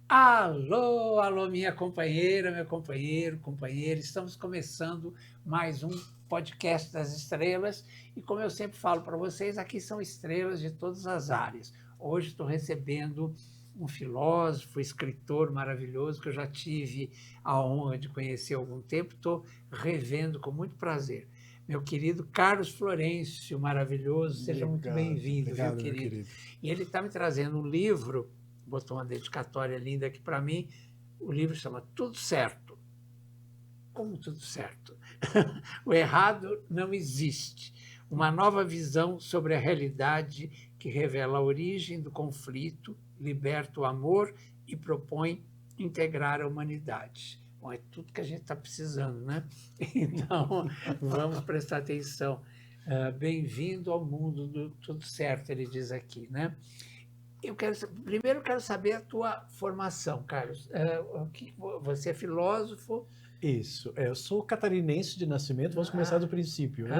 Alô, alô, minha companheira, meu companheiro, companheira. Estamos começando mais um podcast das estrelas e, como eu sempre falo para vocês, aqui são estrelas de todas as áreas. Hoje estou recebendo um filósofo, escritor maravilhoso que eu já tive a honra de conhecer há algum tempo. Estou revendo com muito prazer. Meu querido Carlos Florencio, maravilhoso, seja muito Obrigado, bem-vindo, viu, obrigado, meu querido? querido. E ele está me trazendo um livro, botou uma dedicatória linda aqui para mim. O livro chama Tudo Certo. Como tudo certo? O errado não existe. Uma nova visão sobre a realidade que revela a origem do conflito, liberta o amor e propõe integrar a humanidade. Bom, é tudo que a gente está precisando, né? Então, vamos prestar atenção. Bem-vindo ao mundo do tudo certo, ele diz aqui, né? Primeiro eu quero saber a tua formação, Carlos. Você é filósofo? Isso, eu sou catarinense de nascimento, vamos começar do Ah, princípio, né?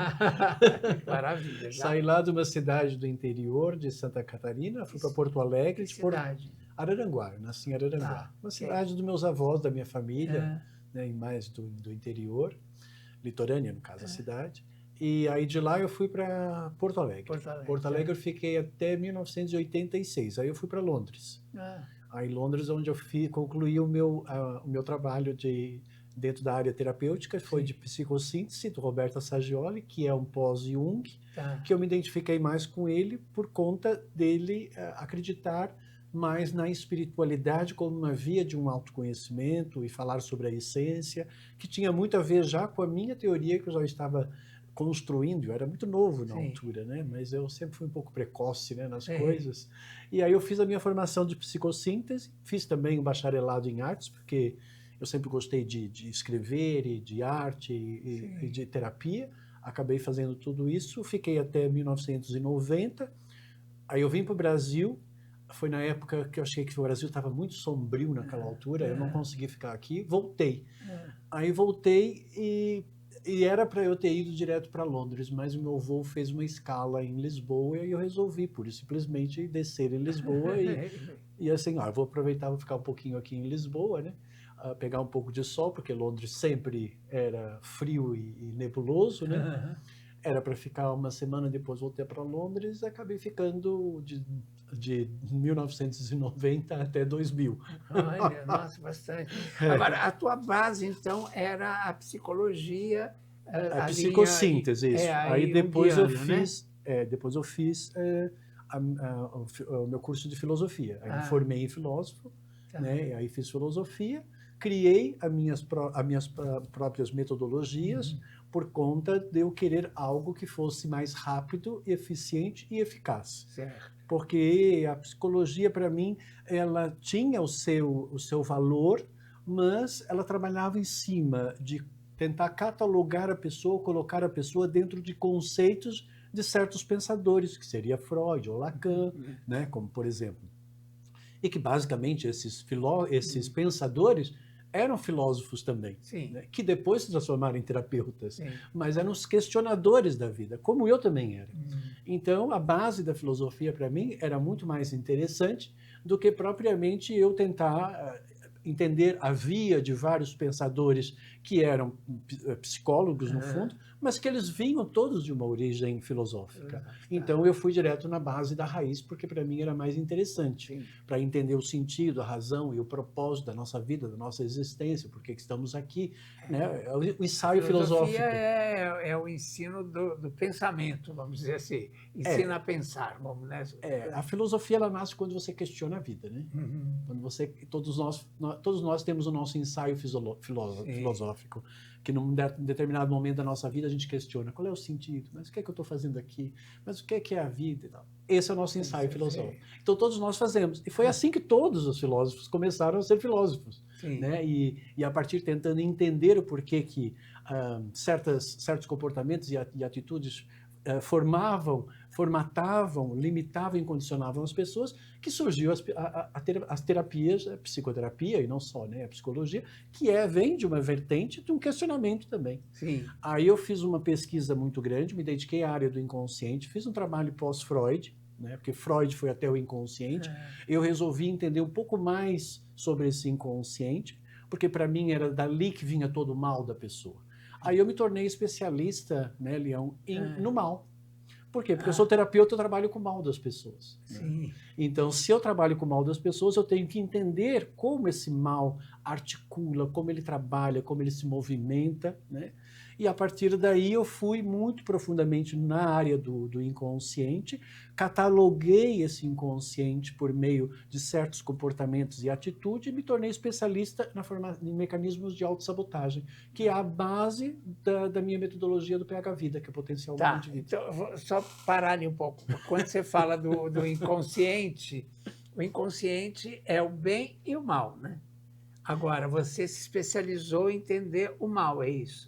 maravilha, já. Saí lá de uma cidade do interior de Santa Catarina, Que, fui para Porto Alegre, que de Porto cidade? Araranguá, eu nasci em Araranguá. Tá, Uma ok. cidade dos meus avós, da minha família, Ah, né, e mais do interior, litorânea, no caso, a cidade. E aí de lá eu fui para Porto Alegre. Porto Alegre, Porto tá. Alegre eu fiquei até 1986, aí eu fui para Londres. Ah, Aí em Londres, onde eu concluí o meu trabalho dentro da área terapêutica, foi sim, de psicossíntese, do Roberto Assagioli, que é um pós-Jung, tá. que eu me identifiquei mais com ele por conta dele acreditar mais na espiritualidade como uma via de um autoconhecimento e falar sobre a essência, que tinha muito a ver já com a minha teoria que eu já estava construindo. Eu era muito novo na Sim, altura, né? Mas eu sempre fui um pouco precoce, né, nas sim, coisas. E aí eu fiz a minha formação de psicossíntese, fiz também um bacharelado em artes, porque eu sempre gostei de escrever e de arte e sim. de terapia. Acabei fazendo tudo isso, fiquei até 1990. Aí eu vim para o Brasil, foi na época que eu achei que o Brasil estava muito sombrio naquela altura, eu não Ah, consegui ficar aqui, voltei. ah, Aí voltei e era para eu ter ido direto para Londres, mas o meu voo fez uma escala em Lisboa e aí eu resolvi, pura e simplesmente, descer em Lisboa e assim, ó, eu vou aproveitar, vou ficar um pouquinho aqui em Lisboa, né? Pegar um pouco de sol, porque Londres sempre era frio e nebuloso, né? ah. Era para ficar uma semana, depois voltei para Londres e acabei ficando de 1990 até 2000. Olha, nossa, bastante. É, Agora, a tua base, então, era a psicologia, a a linha psicossíntese, isso. Aí aí depois eu junguiana, né? fiz, o meu curso de filosofia. Aí me Ah, formei em filósofo, tá. né? E aí fiz filosofia, criei as minhas próprias metodologias Uhum. por conta de eu querer algo que fosse mais rápido, eficiente e eficaz. Certo. Porque a psicologia, para mim, ela tinha o seu valor, mas ela trabalhava em cima de tentar catalogar a pessoa, colocar a pessoa dentro de conceitos de certos pensadores, que seria Freud ou Lacan, Uhum. né, como por exemplo. E que basicamente esses Uhum. pensadores eram filósofos também, Sim, né, que depois se transformaram em terapeutas, sim. mas eram os questionadores da vida, como eu também era. Uhum. Então, a base da filosofia para mim era muito mais interessante do que propriamente eu tentar entender a via de vários pensadores que eram psicólogos no Aham. fundo, mas que eles vinham todos de uma origem filosófica. Tá. Então eu fui direto na base da raiz porque para mim era mais interessante Sim. para entender o sentido, a razão e o propósito da nossa vida, da nossa existência, por que estamos aqui, né? É o A ensaio filosofia filosófico. é o ensino do pensamento, vamos dizer assim. Ensina a É, pensar, vamos, né? a filosofia ela nasce quando você questiona a vida, né? Uhum. Quando você, todos nós temos o nosso ensaio Sim, filosófico, que num determinado momento da nossa vida a gente questiona qual é o sentido, mas o que é que eu estou fazendo aqui, mas o que é a vida e tal. Esse é o nosso sim, ensaio sim, filosófico. sim. Então todos nós fazemos. E foi assim que todos os filósofos começaram a ser filósofos, Sim. né? E a partir tentando entender o porquê que certos comportamentos e atitudes formatavam, limitavam e condicionavam as pessoas, que surgiu as terapias, a psicoterapia e não só, né, a psicologia, que vem de uma vertente de um questionamento também. Sim. Aí eu fiz uma pesquisa muito grande, me dediquei à área do inconsciente, fiz um trabalho pós-Freud, né? Porque Freud foi até o inconsciente. Eu resolvi entender um pouco mais sobre esse inconsciente, porque para mim era dali que vinha todo o mal da pessoa. Aí eu me tornei especialista, né, Leão, no mal. Por quê? Porque eu sou terapeuta, eu trabalho com o mal das pessoas. Sim. Né? Então, se eu trabalho com o mal das pessoas, eu tenho que entender como esse mal articula, como ele trabalha, como ele se movimenta, né? E a partir daí eu fui muito profundamente na área do inconsciente, cataloguei esse inconsciente por meio de certos comportamentos e atitudes e me tornei especialista em mecanismos de autossabotagem, que é a base da minha metodologia do PH Vida, que é o potencial humano de vida. Então, eu vou só parar ali um pouco. Quando você fala do inconsciente, o inconsciente é o bem e o mal, né? Agora, você se especializou em entender o mal, é isso?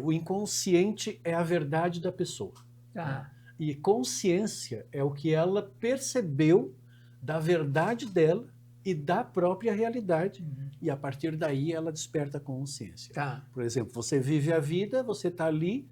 O inconsciente é a verdade da pessoa. Tá. E consciência é o que ela percebeu da verdade dela e da própria realidade. E a partir daí ela desperta a consciência. Tá. Por exemplo, você vive a vida, você está ali.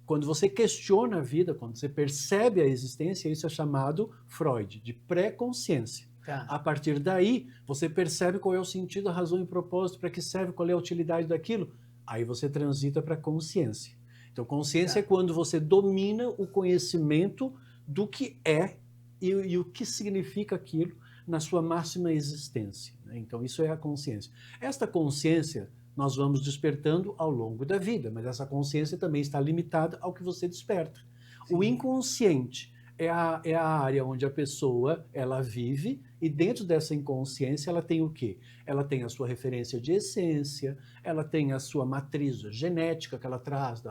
Quando você questiona a vida, quando você percebe a existência, isso é chamado Freud, de pré-consciência. Tá. A partir daí, você percebe qual é o sentido, a razão e o propósito, para que serve, qual é a utilidade daquilo. Aí você transita para a consciência. Então, consciência é quando você domina o conhecimento do que é e o que significa aquilo na sua máxima existência. Né? Então, isso é a consciência. Esta consciência nós vamos despertando ao longo da vida, mas essa consciência também está limitada ao que você desperta. Sim. O inconsciente é a área onde a pessoa ela vive e dentro dessa inconsciência ela tem o quê? Ela tem a sua referência de essência, ela tem a sua matriz genética que ela traz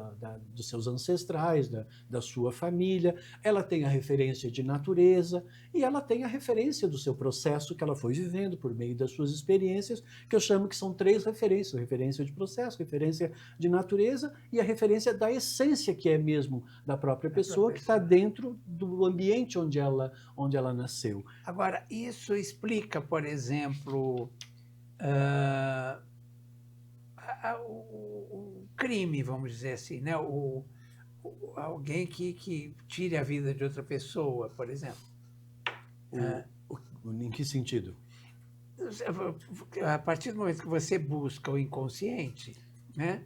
dos seus ancestrais, da sua família, ela tem a referência de natureza e ela tem a referência do seu processo que ela foi vivendo por meio das suas experiências, que eu chamo que são 3 referências: referência de processo, referência de natureza e a referência da essência que é mesmo da própria pessoa, que está dentro do onde ela nasceu. Agora, isso explica, por exemplo, o crime, vamos dizer assim, né? Alguém que tire a vida de outra pessoa, por exemplo. Em que sentido? A partir do momento que você busca o inconsciente, né?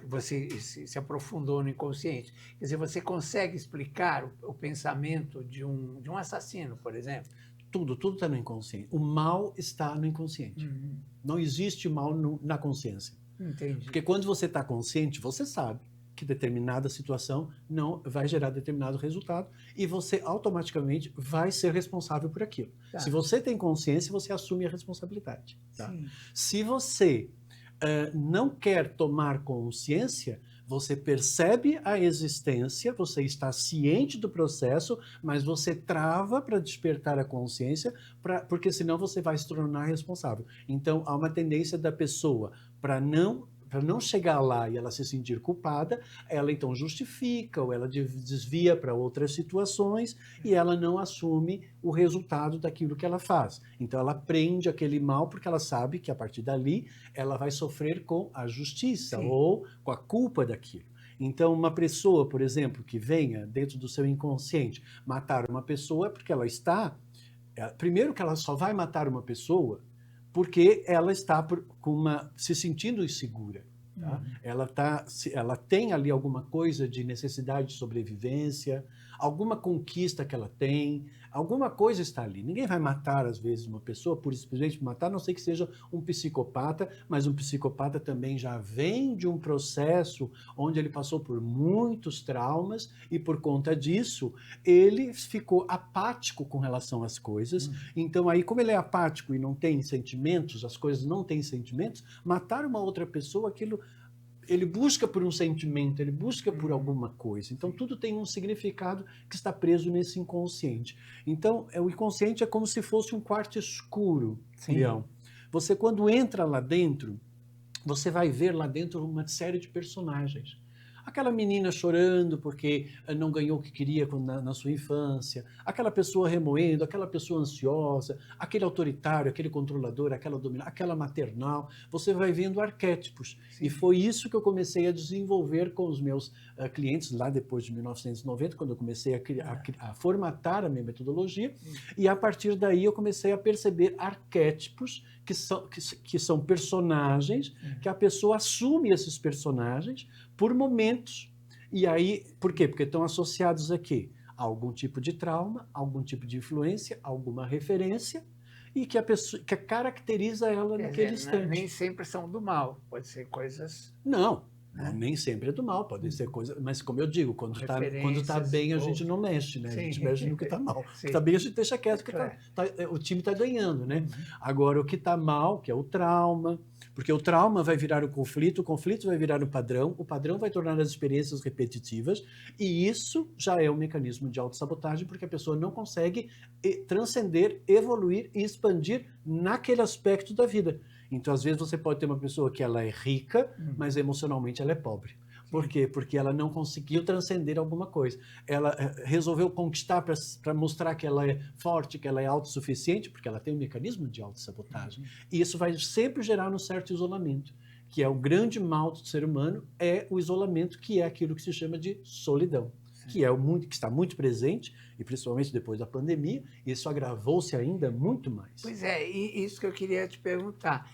Você se aprofundou no inconsciente. Quer dizer, você consegue explicar o pensamento de um assassino, por exemplo? Tudo está no inconsciente. O mal está no inconsciente. Não existe mal na consciência. Entendi. Porque quando você está consciente, você sabe que determinada situação não vai gerar determinado resultado e você automaticamente vai ser responsável por aquilo. Tá. Se você tem consciência, você assume a responsabilidade. Tá? Se você não quer tomar consciência, você percebe a existência, você está ciente do processo, mas você trava para despertar a consciência, porque senão você vai se tornar responsável. Então, há uma tendência da pessoa para não chegar lá e ela se sentir culpada, ela então justifica ou ela desvia para outras situações e ela não assume o resultado daquilo que ela faz. Então ela prende aquele mal porque ela sabe que a partir dali ela vai sofrer com a justiça ou com a culpa daquilo. Então uma pessoa, por exemplo, que venha dentro do seu inconsciente matar uma pessoa, porque ela está... Primeiro que ela só vai matar uma pessoa porque ela está se sentindo insegura. Tá? Ela tem ali alguma coisa de necessidade de sobrevivência, alguma conquista que ela tem, alguma coisa está ali. Ninguém vai matar, às vezes, uma pessoa por simplesmente matar, a não ser que seja um psicopata, mas um psicopata também já vem de um processo onde ele passou por muitos traumas e, por conta disso, ele ficou apático com relação às coisas. Então, aí, como ele é apático e não tem sentimentos, as coisas não têm sentimentos, matar uma outra pessoa, aquilo... Ele busca por um sentimento, ele busca por alguma coisa. Então, tudo tem um significado que está preso nesse inconsciente. Então, o inconsciente é como se fosse um quarto escuro, Leão. Você, quando entra lá dentro, você vai ver lá dentro uma série de personagens. Aquela menina chorando porque não ganhou o que queria na sua infância, aquela pessoa remoendo, aquela pessoa ansiosa, aquele autoritário, aquele controlador, aquela dominante, aquela maternal. Você vai vendo arquétipos. Sim. E foi isso que eu comecei a desenvolver com os meus clientes lá depois de 1990, quando eu comecei a formatar a minha metodologia. E a partir daí eu comecei a perceber arquétipos que são personagens, que a pessoa assume esses personagens por momentos. E aí, por quê? Porque estão associados aqui a algum tipo de trauma, algum tipo de influência, alguma referência, e que a pessoa que caracteriza ela naquele instante. Nem sempre são do mal, pode ser coisas... Não, nem sempre é do mal, pode ser coisa, mas como eu digo, quando está bem a gente não mexe, né? A gente mexe no que está mal. O que está bem a gente deixa quieto, porque o time está ganhando, né? Agora, o que está mal, que é o trauma, porque o trauma vai virar o conflito vai virar o padrão vai tornar as experiências repetitivas, e isso já é um mecanismo de autossabotagem, porque a pessoa não consegue transcender, evoluir e expandir naquele aspecto da vida. Então, às vezes, você pode ter uma pessoa que ela é rica, mas emocionalmente ela é pobre. Por quê? Porque ela não conseguiu transcender alguma coisa. Ela resolveu conquistar para mostrar que ela é forte, que ela é autossuficiente, porque ela tem um mecanismo de autossabotagem. E isso vai sempre gerar um certo isolamento, que é o grande mal do ser humano, é o isolamento, que é aquilo que se chama de solidão, que está muito presente, e principalmente depois da pandemia, isso agravou-se ainda muito mais. Pois é, e isso que eu queria te perguntar.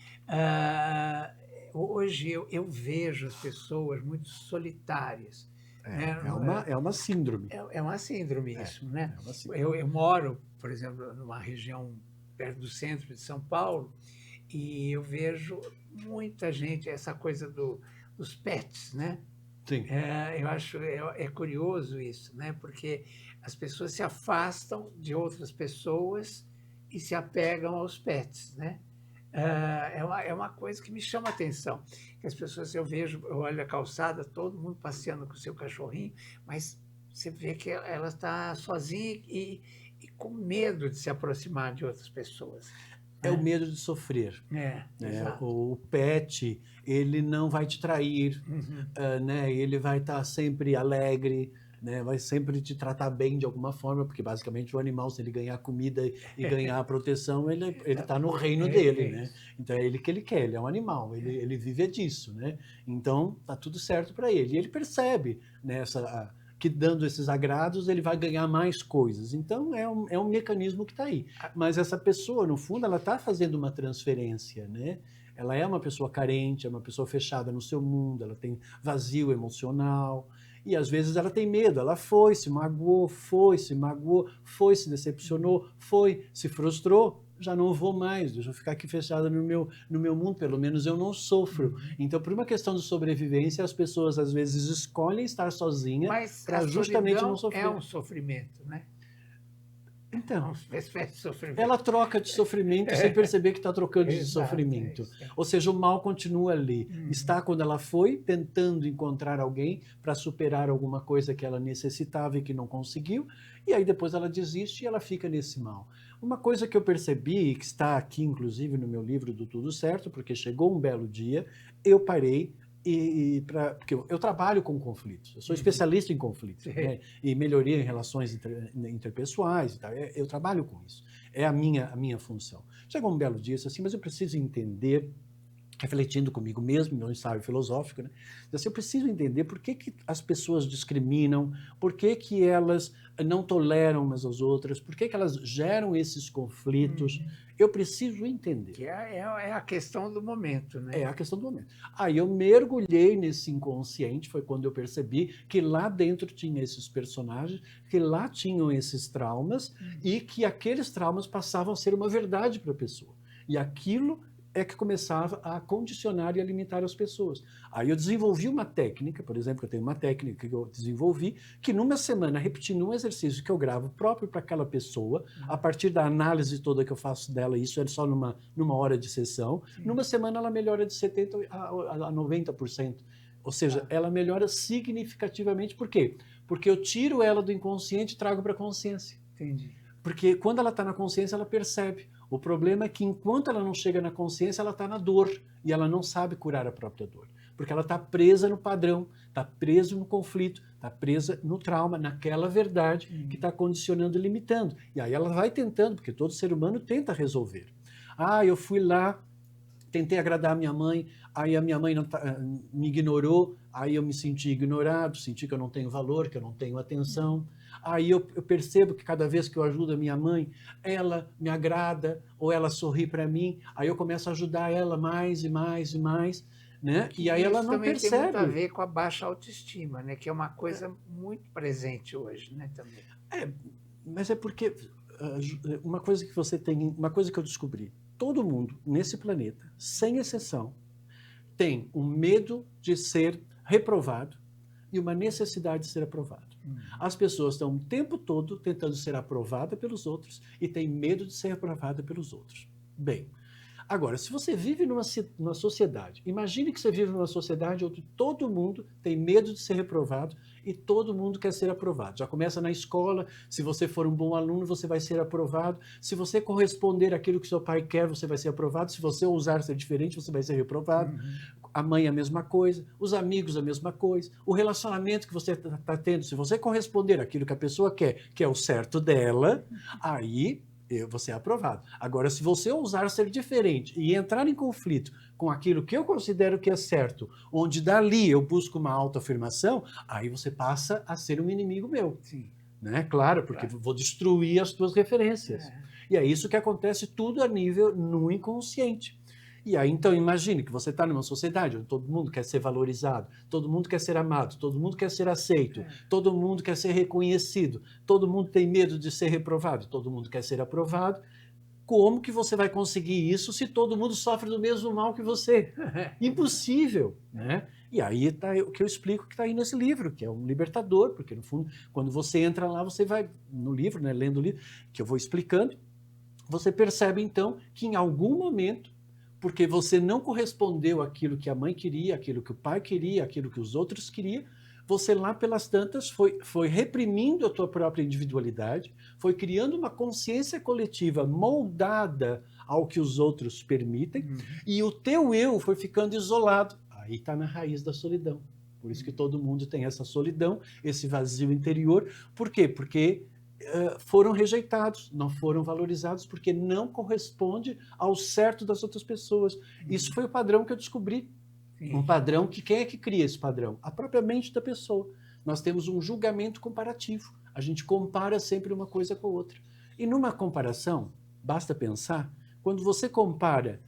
Hoje eu vejo as pessoas muito solitárias. É uma síndrome. É uma síndrome isso, né? É uma síndrome. Eu moro, por exemplo, numa região perto do centro de São Paulo, e eu vejo muita gente, essa coisa dos pets, né? Sim. Eu acho curioso isso, né? Porque as pessoas se afastam de outras pessoas e se apegam aos pets, né? É uma coisa que me chama a atenção, que as pessoas, eu olho a calçada, todo mundo passeando com o seu cachorrinho, mas você vê que ela está sozinha e com medo de se aproximar de outras pessoas. É o medo de sofrer. Exato. O pet, ele não vai te trair, né? Ele vai estar sempre alegre, né? Vai sempre te tratar bem de alguma forma, porque basicamente o animal, se ele ganhar comida e ganhar proteção, ele está no reino dele, né? Então é ele que ele quer, ele é um animal, ele vive disso, né? Então tá tudo certo para ele. E ele percebe, né, que dando esses agrados ele vai ganhar mais coisas. Então é um mecanismo que está aí. Mas essa pessoa, no fundo, ela está fazendo uma transferência, né? Ela é uma pessoa carente, é uma pessoa fechada no seu mundo, ela tem vazio emocional, e às vezes ela tem medo, ela se magoou, se decepcionou, se frustrou, já não vou mais, deixa eu ficar aqui fechada no meu mundo, pelo menos eu não sofro. Então, por uma questão de sobrevivência, as pessoas às vezes escolhem estar sozinhas para justamente não sofrer. É um sofrimento, né? Então, uma espécie de sofrimento. Ela troca de sofrimento sem perceber que está trocando de sofrimento. É. Ou seja, o mal continua ali. Está quando ela foi tentando encontrar alguém para superar alguma coisa que ela necessitava e que não conseguiu, e aí depois ela desiste e ela fica nesse mal. Uma coisa que eu percebi, que está aqui inclusive no meu livro do Tudo Certo, porque chegou um belo dia, eu parei, porque eu trabalho com conflitos, eu sou especialista em conflitos, né? E melhoria em relações interpessoais e tal. Eu trabalho com isso, é a minha função. Chegou um belo dia, assim, mas eu preciso entender, refletindo comigo mesmo, meu ensaio filosófico, né? Assim, eu preciso entender por que as pessoas discriminam, por que elas não toleram umas às outras, por que elas geram esses conflitos. Eu preciso entender. Que é a questão do momento, né? É a questão do momento. Aí eu mergulhei nesse inconsciente, foi quando eu percebi que lá dentro tinha esses personagens, que lá tinham esses traumas, e que aqueles traumas passavam a ser uma verdade para a pessoa. E aquilo é que começava a condicionar e a limitar as pessoas. Aí eu desenvolvi uma técnica, por exemplo, eu tenho uma técnica que eu desenvolvi, que numa semana, repetindo um exercício que eu gravo próprio para aquela pessoa, a partir da análise toda que eu faço dela, isso é só numa hora de sessão, numa semana ela melhora de 70% a 90%. Ou seja, ela melhora significativamente. Por quê? Porque eu tiro ela do inconsciente e trago para a consciência. Entendi. Porque quando ela está na consciência, ela percebe. O problema é que enquanto ela não chega na consciência, ela está na dor e ela não sabe curar a própria dor. porque ela está presa no padrão, está presa no conflito, está presa no trauma, naquela verdade que está condicionando e limitando. E aí ela vai tentando, porque todo ser humano tenta resolver. Ah, eu fui lá, tentei agradar a minha mãe, aí a minha mãe me ignorou, aí eu me senti ignorado, senti que eu não tenho valor, que eu não tenho atenção. Aí eu percebo que cada vez que eu ajudo a minha mãe, ela me agrada, ou ela sorri para mim, aí eu começo a ajudar ela mais e mais e mais, né? E aí ela Isso não também tem muito a percebe. ver com a baixa autoestima, né? Que é uma coisa muito presente hoje, né? Também. Mas é porque uma coisa que você tem, uma coisa que eu descobri, todo mundo nesse planeta, sem exceção, tem um medo de ser reprovado e uma necessidade de ser aprovado. As pessoas estão o tempo todo tentando ser aprovada pelos outros e têm medo de ser aprovada pelos outros. Bem, agora, se você vive numa sociedade, imagine que você vive numa sociedade onde todo mundo tem medo de ser reprovado e todo mundo quer ser aprovado. Já começa na escola, se você for um bom aluno, você vai ser aprovado. Se você corresponder àquilo que seu pai quer, você vai ser aprovado. Se você ousar ser diferente, você vai ser reprovado. A mãe a mesma coisa, os amigos a mesma coisa, o relacionamento que você está tendo, se você corresponder àquilo que a pessoa quer, que é o certo dela, aí você é aprovado. Agora, se você ousar ser diferente e entrar em conflito com aquilo que eu considero que é certo, onde dali eu busco uma autoafirmação, aí você passa a ser um inimigo meu. Sim. Né? Claro, porque vou destruir as tuas referências. E é isso que acontece tudo a nível no inconsciente. E aí, então, imagine que você está numa sociedade onde todo mundo quer ser valorizado, todo mundo quer ser amado, todo mundo quer ser aceito, todo mundo quer ser reconhecido, todo mundo tem medo de ser reprovado, todo mundo quer ser aprovado. Como que você vai conseguir isso se todo mundo sofre do mesmo mal que você? Impossível, né? E aí está o que eu explico que está aí nesse livro, que é um libertador, porque no fundo, quando você entra lá, você vai no livro, né, lendo o livro, que eu vou explicando, você percebe então que em algum momento, porque você não correspondeu àquilo que a mãe queria, àquilo que o pai queria, àquilo que os outros queriam, você lá pelas tantas foi reprimindo a tua própria individualidade, foi criando uma consciência coletiva moldada ao que os outros permitem, e o teu eu foi ficando isolado. Aí está na raiz da solidão. Por isso que todo mundo tem essa solidão, esse vazio interior. Por quê? Porque foram rejeitados, não foram valorizados, porque não corresponde ao certo das outras pessoas. Isso foi o padrão que eu descobri. Um padrão que quem é que cria esse padrão? A própria mente da pessoa. Nós temos um julgamento comparativo. A gente compara sempre uma coisa com a outra. E numa comparação, basta pensar, quando você compara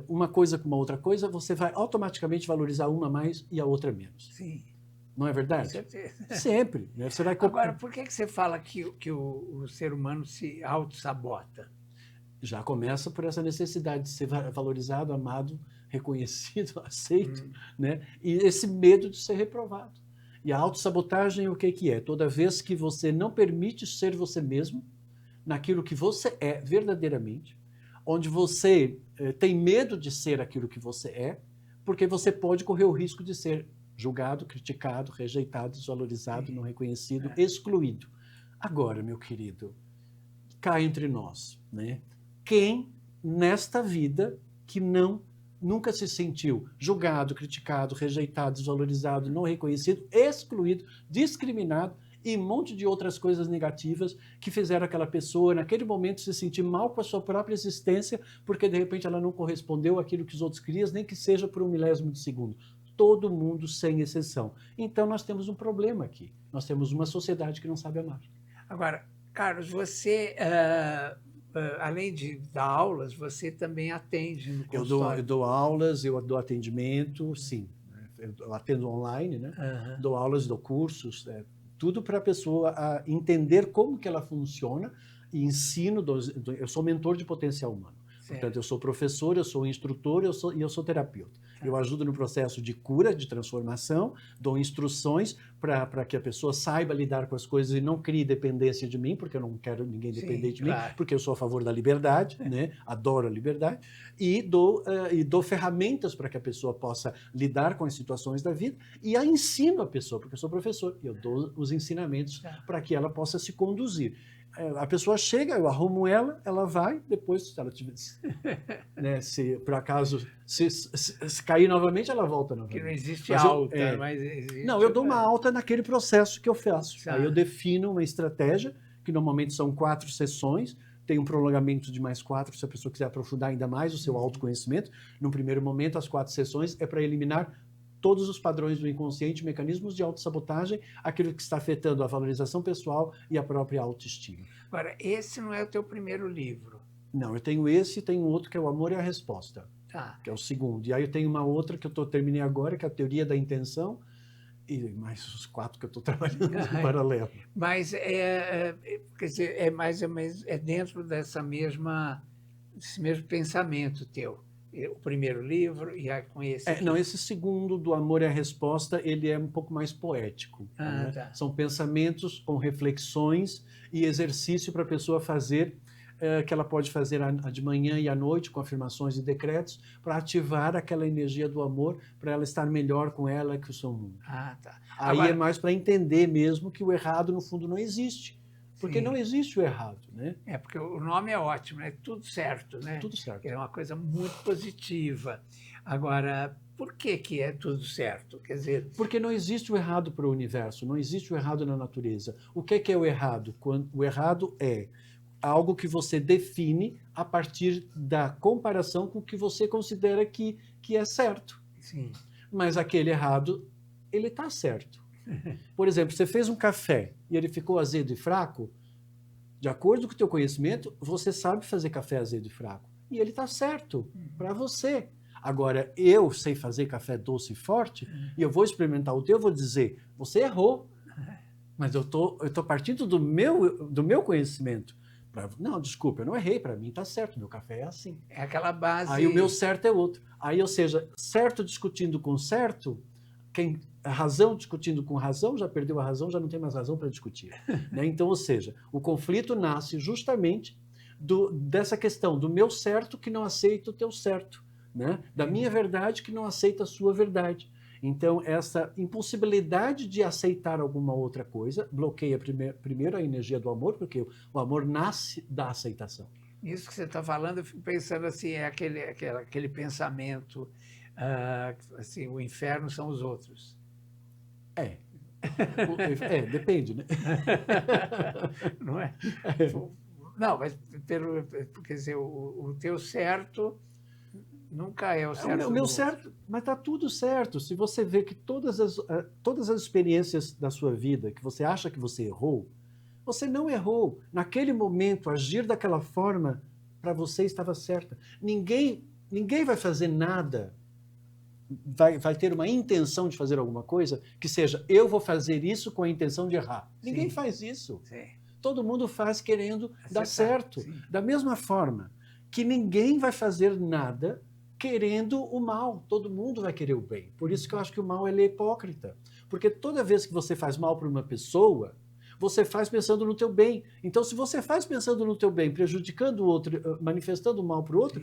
uma coisa com uma outra coisa, você vai automaticamente valorizar uma mais e a outra menos. Sim. Não é verdade? Com certeza. Sempre. Né? Você vai Agora, por que você fala que o ser humano se auto-sabota? Já começa por essa necessidade de ser valorizado, amado, reconhecido, aceito, né? E esse medo de ser reprovado. E a autossabotagem, o que é? Toda vez que você não permite ser você mesmo, naquilo que você é verdadeiramente, onde você tem medo de ser aquilo que você é, porque você pode correr o risco de ser julgado, criticado, rejeitado, desvalorizado, não reconhecido, excluído. Agora, meu querido, cá entre nós, né? Quem nesta vida que nunca se sentiu julgado, criticado, rejeitado, desvalorizado, não reconhecido, excluído, discriminado e um monte de outras coisas negativas que fizeram aquela pessoa naquele momento se sentir mal com a sua própria existência porque de repente ela não correspondeu àquilo que os outros queriam, nem que seja por um milésimo de segundo. Todo mundo sem exceção. Então nós temos um problema aqui. Nós temos uma sociedade que não sabe amar. Agora, Carlos, você, além de dar aulas, você também atende no consultório. Eu dou aulas, eu dou atendimento, sim. Eu atendo online, né? Dou aulas, dou cursos, tudo para a pessoa entender como que ela funciona e ensino. Eu sou mentor de potencial humano. Certo. Portanto, eu sou professor, eu sou instrutor e eu sou terapeuta. Eu ajudo no processo de cura, de transformação, dou instruções para que a pessoa saiba lidar com as coisas e não crie dependência de mim, porque eu não quero ninguém depender de mim, porque eu sou a favor da liberdade, né? Adoro a liberdade, e dou ferramentas para que a pessoa possa lidar com as situações da vida e ensino a pessoa, porque eu sou professor, e eu dou os ensinamentos para que ela possa se conduzir. A pessoa chega, eu arrumo ela, ela vai, depois, se ela tiver, né, se por acaso se cair novamente, ela volta Que não novamente. existe Mas alta, mas existe... não, eu dou uma alta naquele processo que eu faço. Tá. Aí eu defino uma estratégia, que normalmente são 4 sessões, tem um prolongamento de mais 4, se a pessoa quiser aprofundar ainda mais o seu autoconhecimento. No primeiro momento, as 4 sessões é para eliminar todos os padrões do inconsciente, mecanismos de autossabotagem, aquilo que está afetando a valorização pessoal e a própria autoestima. Agora, esse não é o teu primeiro livro. Não, eu tenho esse e tenho outro que é O Amor e a Resposta, Tá. que é o segundo. E aí eu tenho uma outra que eu terminei agora, que é a Teoria da Intenção, e mais os 4 que eu estou trabalhando em paralelo. Mas quer dizer, é mais ou menos dentro desse mesmo pensamento teu. O primeiro livro e com esse aqui. Não, esse segundo, do Amor e a Resposta, ele é um pouco mais poético. Né? Tá. São pensamentos com reflexões e exercício para a pessoa fazer, que ela pode fazer de manhã e à noite, com afirmações e decretos, para ativar aquela energia do amor, para ela estar melhor com ela e com o seu mundo. Tá. Aí Agora, é mais para entender mesmo que o errado, no fundo, não existe. Porque sim, não existe o errado, né? porque o nome é ótimo, né? Tudo certo, né? Tudo certo. É uma coisa muito positiva. Agora, por que é tudo certo? Quer dizer, Porque não existe o errado para o universo, não existe o errado na natureza. O que é o errado? O errado é algo que você define a partir da comparação com o que você considera que é certo. sim, Mas aquele errado, ele está certo. Por exemplo, você fez um café e ele ficou azedo e fraco, de acordo com o teu conhecimento, você sabe fazer café azedo e fraco. E ele está certo para você. Agora, eu sei fazer café doce e forte, e eu vou experimentar o teu, eu vou dizer, você errou. Mas eu tô partindo do meu conhecimento. Não, desculpa, eu não errei, para mim está certo, meu café é assim. é aquela base... Aí o meu certo é outro. Aí, ou seja, certo discutindo com certo, a razão discutindo com razão, já perdeu a razão, já não tem mais razão para discutir. Né? Então, ou seja, o conflito nasce justamente dessa questão do meu certo que não aceita o teu certo, né? Da minha verdade que não aceita a sua verdade. Então, essa impossibilidade de aceitar alguma outra coisa bloqueia primeiro a energia do amor, porque o amor nasce da aceitação. Isso que você está falando, eu fico pensando assim, é aquele pensamento, assim, o inferno são os outros. Depende, né? Não é? Não, mas quer dizer, o teu certo nunca é o certo. O meu certo, mas está tudo certo. Se você vê que todas as experiências da sua vida que você acha que você errou, você não errou. Naquele momento, agir daquela forma, para você estava certa. Ninguém vai fazer nada, vai ter uma intenção de fazer alguma coisa que seja, eu vou fazer isso com a intenção de errar. Sim. Ninguém faz isso. Sim. Todo mundo faz querendo dar certo. Sim. Da mesma forma que ninguém vai fazer nada querendo o mal. Todo mundo vai querer o bem. Por isso que eu acho que o mal ele é hipócrita. Porque toda vez que você faz mal para uma pessoa, você faz pensando no teu bem. Então, se você faz pensando no teu bem, prejudicando o outro, manifestando o mal para o outro,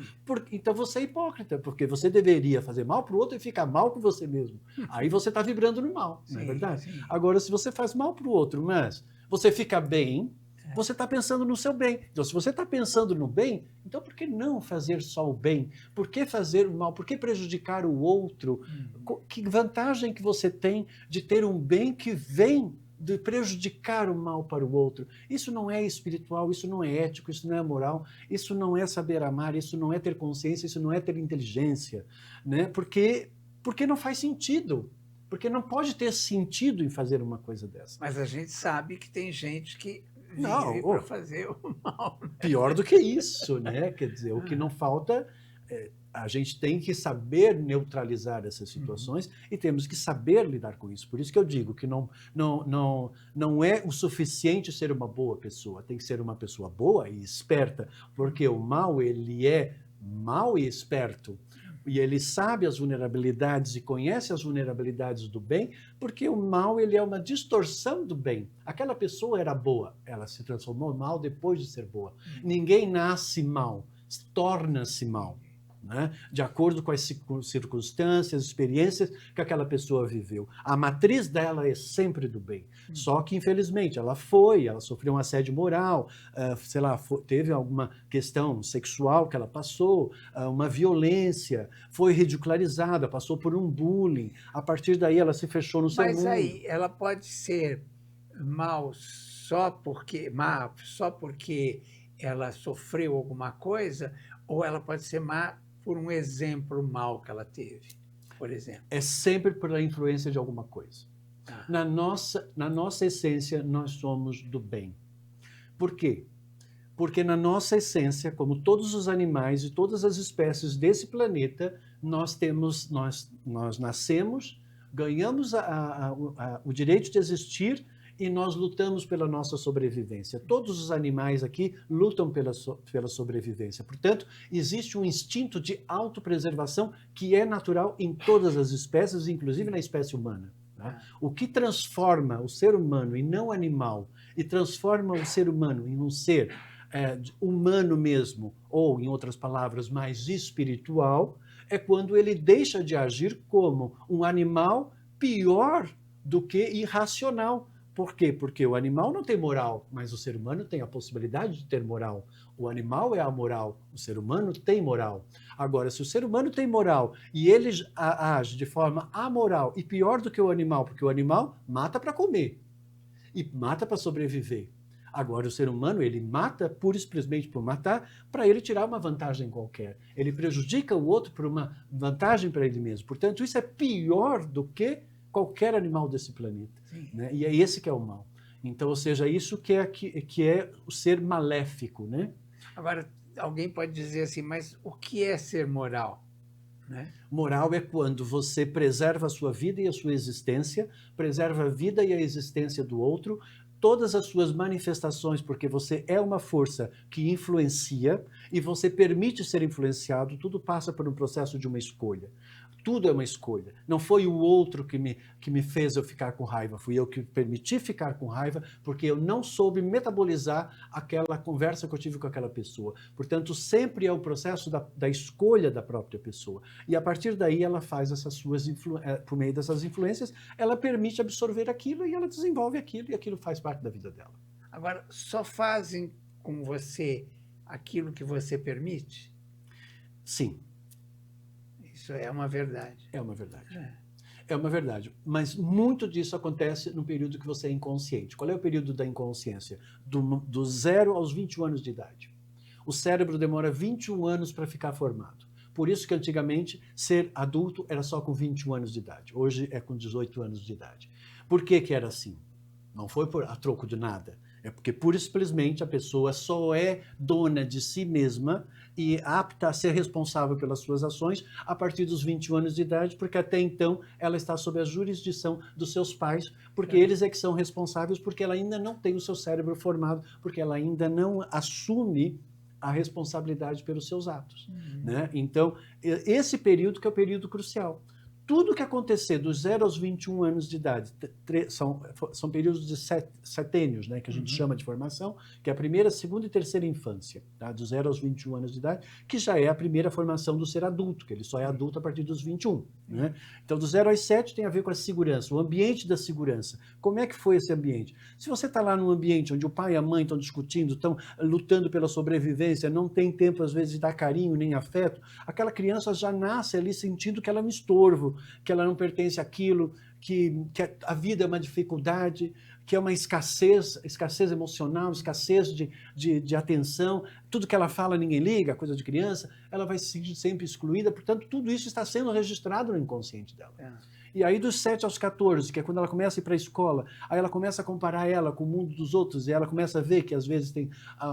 então você é hipócrita, porque você deveria fazer mal para o outro e ficar mal com você mesmo. Aí você está vibrando no mal, não é verdade? Sim. Agora, se você faz mal para o outro, mas você fica bem, você está pensando no seu bem. Então, se você está pensando no bem, então por que não fazer só o bem? Por que fazer o mal? Por que prejudicar o outro? Que vantagem que você tem de ter um bem que vem de prejudicar o mal para o outro? Isso não é espiritual, isso não é ético, isso não é moral, isso não é saber amar, isso não é ter consciência, isso não é ter inteligência, né? Porque não faz sentido. Porque não pode ter sentido em fazer uma coisa dessa. Mas a gente sabe que tem gente que vive para fazer o mal. Né? Pior do que isso, né? Quer dizer, o que não falta, a gente tem que saber neutralizar essas situações e temos que saber lidar com isso. Por isso que eu digo que não é o suficiente ser uma boa pessoa, tem que ser uma pessoa boa e esperta, porque o mal, ele é mau e esperto. E ele sabe as vulnerabilidades e conhece as vulnerabilidades do bem, porque o mal ele é uma distorção do bem. Aquela pessoa era boa, ela se transformou mal depois de ser boa. Ninguém nasce mal, torna-se mal. né? De acordo com as circunstâncias, experiências que aquela pessoa viveu. A matriz dela é sempre do bem. Só que, infelizmente, ela sofreu um assédio moral, sei lá, teve alguma questão sexual que ela passou, uma violência, foi ridicularizada, passou por um bullying. A partir daí, ela se fechou no seu mundo. Mas aí, ela pode ser mal só porque ela sofreu alguma coisa, ou ela pode ser má por um exemplo mau que ela teve, por exemplo. É sempre pela influência de alguma coisa. Na nossa essência, nós somos do bem. Por quê? Porque na nossa essência, como todos os animais e todas as espécies desse planeta, nós nascemos, ganhamos o direito de existir e nós lutamos pela nossa sobrevivência. Todos os animais aqui lutam pela sobrevivência. Portanto, existe um instinto de autopreservação que é natural em todas as espécies, inclusive na espécie humana. Né? O que transforma o ser humano em não animal e transforma o ser humano em um ser humano mesmo, ou, em outras palavras, mais espiritual, é quando ele deixa de agir como um animal pior do que irracional. Por quê? Porque o animal não tem moral, mas o ser humano tem a possibilidade de ter moral. O animal é amoral, o ser humano tem moral. Agora, se o ser humano tem moral e ele age de forma amoral e pior do que o animal, porque o animal mata para comer e mata para sobreviver. Agora, o ser humano, ele mata simplesmente por matar, para ele tirar uma vantagem qualquer. Ele prejudica o outro por uma vantagem para ele mesmo. Portanto, isso é pior do que qualquer animal desse planeta. Né? E é esse que é o mal. Então, ou seja, isso que é o ser maléfico. Né? Agora, alguém pode dizer assim, mas o que é ser moral? Né? Moral é quando você preserva a sua vida e a sua existência, preserva a vida e a existência do outro, todas as suas manifestações, porque você é uma força que influencia e você permite ser influenciado, tudo passa por um processo de uma escolha. Tudo é uma escolha. Não foi o outro que me fez eu ficar com raiva, fui eu que permiti ficar com raiva, porque eu não soube metabolizar aquela conversa que eu tive com aquela pessoa. Portanto, sempre é o processo da escolha da própria pessoa. E a partir daí ela faz essas suas por meio dessas influências, ela permite absorver aquilo e ela desenvolve aquilo e aquilo faz parte da vida dela. Agora, só fazem com você aquilo que você permite? Sim. Isso é uma verdade. É uma verdade. É uma verdade. Mas muito disso acontece no período que você é inconsciente. Qual é o período da inconsciência? Do 0 aos 21 anos de idade. O cérebro demora 21 anos para ficar formado. Por isso que antigamente ser adulto era só com 21 anos de idade. Hoje é com 18 anos de idade. Por que que era assim? Não foi a troco de nada. É porque, pura e simplesmente, a pessoa só é dona de si mesma e apta a ser responsável pelas suas ações a partir dos 21 anos de idade, porque até então ela está sob a jurisdição dos seus pais, porque eles é que são responsáveis, porque ela ainda não tem o seu cérebro formado, porque ela ainda não assume a responsabilidade pelos seus atos. Né? Então, esse período que é o período crucial. Tudo que acontecer dos 0 aos 21 anos de idade são períodos de setênios, né, que a gente chama de formação, que é a primeira, segunda e terceira infância, tá, dos 0 aos 21 anos de idade, que já é a primeira formação do ser adulto, que ele só é adulto a partir dos 21. Né? Então, dos 0 aos 7 tem a ver com a segurança, o ambiente da segurança. Como é que foi esse ambiente? Se você está lá num ambiente onde o pai e a mãe estão discutindo, estão lutando pela sobrevivência, não tem tempo, às vezes, de dar carinho nem afeto, aquela criança já nasce ali sentindo que ela é um estorvo, que ela não pertence àquilo, que a vida é uma dificuldade, que é uma escassez emocional, escassez de atenção, tudo que ela fala ninguém liga, coisa de criança, ela vai se sentir sempre excluída, portanto, tudo isso está sendo registrado no inconsciente dela. E aí dos 7 aos 14, que é quando ela começa a ir para a escola, aí ela começa a comparar ela com o mundo dos outros, e ela começa a ver que às vezes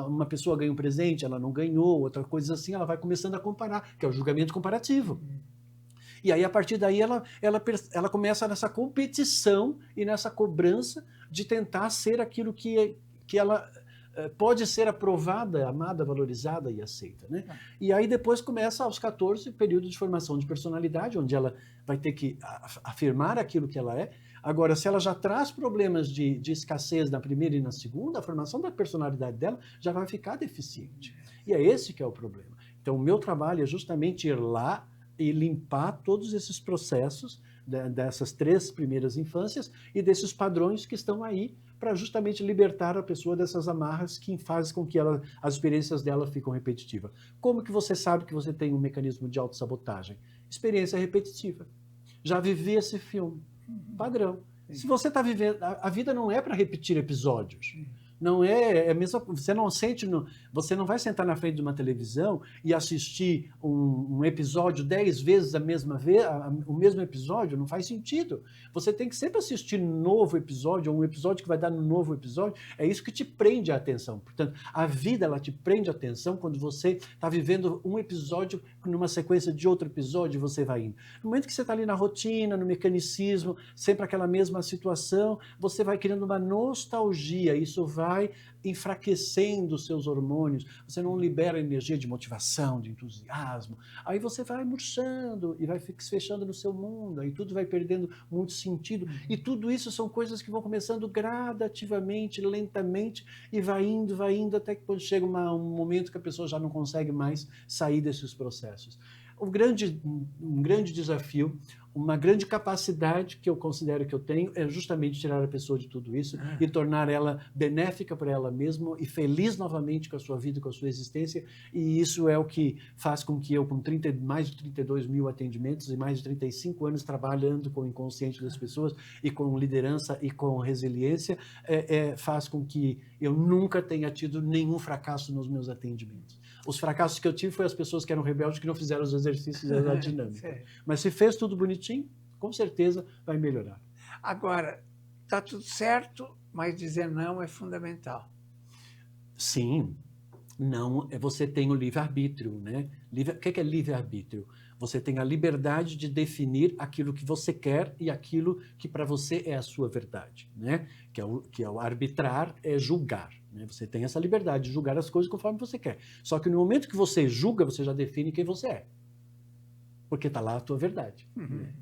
uma pessoa ganha um presente, ela não ganhou, outra coisa assim, ela vai começando a comparar, que é o julgamento comparativo. E aí, a partir daí, ela começa nessa competição e nessa cobrança de tentar ser aquilo que ela pode ser aprovada, amada, valorizada e aceita. Né? E aí, depois começa, aos 14, o período de formação de personalidade, onde ela vai ter que afirmar aquilo que ela é. Agora, se ela já traz problemas de escassez na primeira e na segunda, a formação da personalidade dela já vai ficar deficiente. E é esse que é o problema. Então, o meu trabalho é justamente ir lá e limpar todos esses processos dessas 3 primeiras infâncias e desses padrões que estão aí para justamente libertar a pessoa dessas amarras que fazem com que as experiências dela ficam repetitivas. Como que você sabe que você tem um mecanismo de autossabotagem? Experiência repetitiva. Já vivi esse filme. Padrão. Se você está vivendo... A vida não é para repetir episódios. Não é mesmo, você não sente, você não vai sentar na frente de uma televisão e assistir um episódio 10 vezes o mesmo episódio, não faz sentido. Você tem que sempre assistir um novo episódio, ou um episódio que vai dar um novo episódio, é isso que te prende a atenção. Portanto, a vida, ela te prende a atenção quando você está vivendo um episódio numa sequência de outro episódio, você vai indo. No momento que você está ali na rotina, no mecanicismo, sempre aquela mesma situação, você vai criando uma nostalgia, isso vai enfraquecendo os seus hormônios, você não libera energia de motivação, de entusiasmo, aí você vai murchando e vai se fechando no seu mundo, aí tudo vai perdendo muito sentido, e tudo isso são coisas que vão começando gradativamente, lentamente, e vai indo, até que quando chega um momento que a pessoa já não consegue mais sair desses processos. Um grande desafio, uma grande capacidade que eu considero que eu tenho é justamente tirar a pessoa de tudo isso e tornar ela benéfica para ela mesma e feliz novamente com a sua vida, com a sua existência, e isso é o que faz com que eu, com mais de 32 mil atendimentos e mais de 35 anos trabalhando com o inconsciente das pessoas e com liderança e com resiliência, faz com que eu nunca tenha tido nenhum fracasso nos meus atendimentos. Os fracassos que eu tive foi as pessoas que eram rebeldes que não fizeram os exercícios da dinâmica. Mas se fez tudo bonitinho, com certeza vai melhorar. Agora, está tudo certo, mas dizer não é fundamental. Sim. Não, você tem o livre-arbítrio, né? O que é livre-arbítrio? Você tem a liberdade de definir aquilo que você quer e aquilo que para você é a sua verdade, né? Que é o arbitrar, é julgar. Né? Você tem essa liberdade de julgar as coisas conforme você quer. Só que no momento que você julga, você já define quem você é. Porque está lá a tua verdade. Né?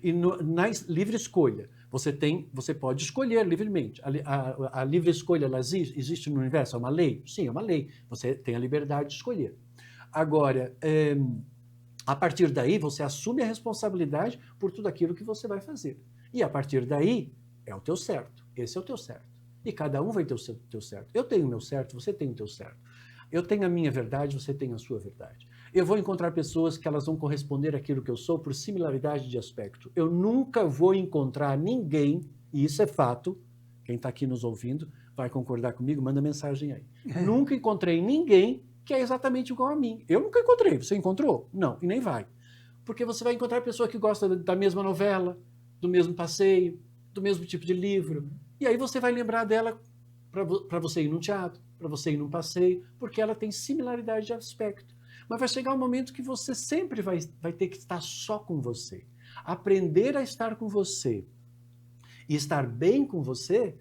E na livre escolha, você pode escolher livremente. A livre escolha, ela existe no universo? É uma lei? Sim, é uma lei. Você tem a liberdade de escolher. Agora, a partir daí, você assume a responsabilidade por tudo aquilo que você vai fazer. E a partir daí, é o teu certo. Esse é o teu certo. E cada um vai ter o teu certo. Eu tenho o meu certo, você tem o teu certo. Eu tenho a minha verdade, você tem a sua verdade. Eu vou encontrar pessoas que elas vão corresponder àquilo que eu sou por similaridade de aspecto. Eu nunca vou encontrar ninguém, e isso é fato, quem está aqui nos ouvindo vai concordar comigo, manda mensagem aí. Nunca encontrei ninguém que é exatamente igual a mim. Eu nunca encontrei. Você encontrou? Não, e nem vai. Porque você vai encontrar pessoa que gosta da mesma novela, do mesmo passeio, do mesmo tipo de livro. E aí você vai lembrar dela para você ir num teatro, para você ir num passeio, porque ela tem similaridade de aspecto. Mas vai chegar um momento que você sempre vai ter que estar só com você. Aprender a estar com você e estar bem com você,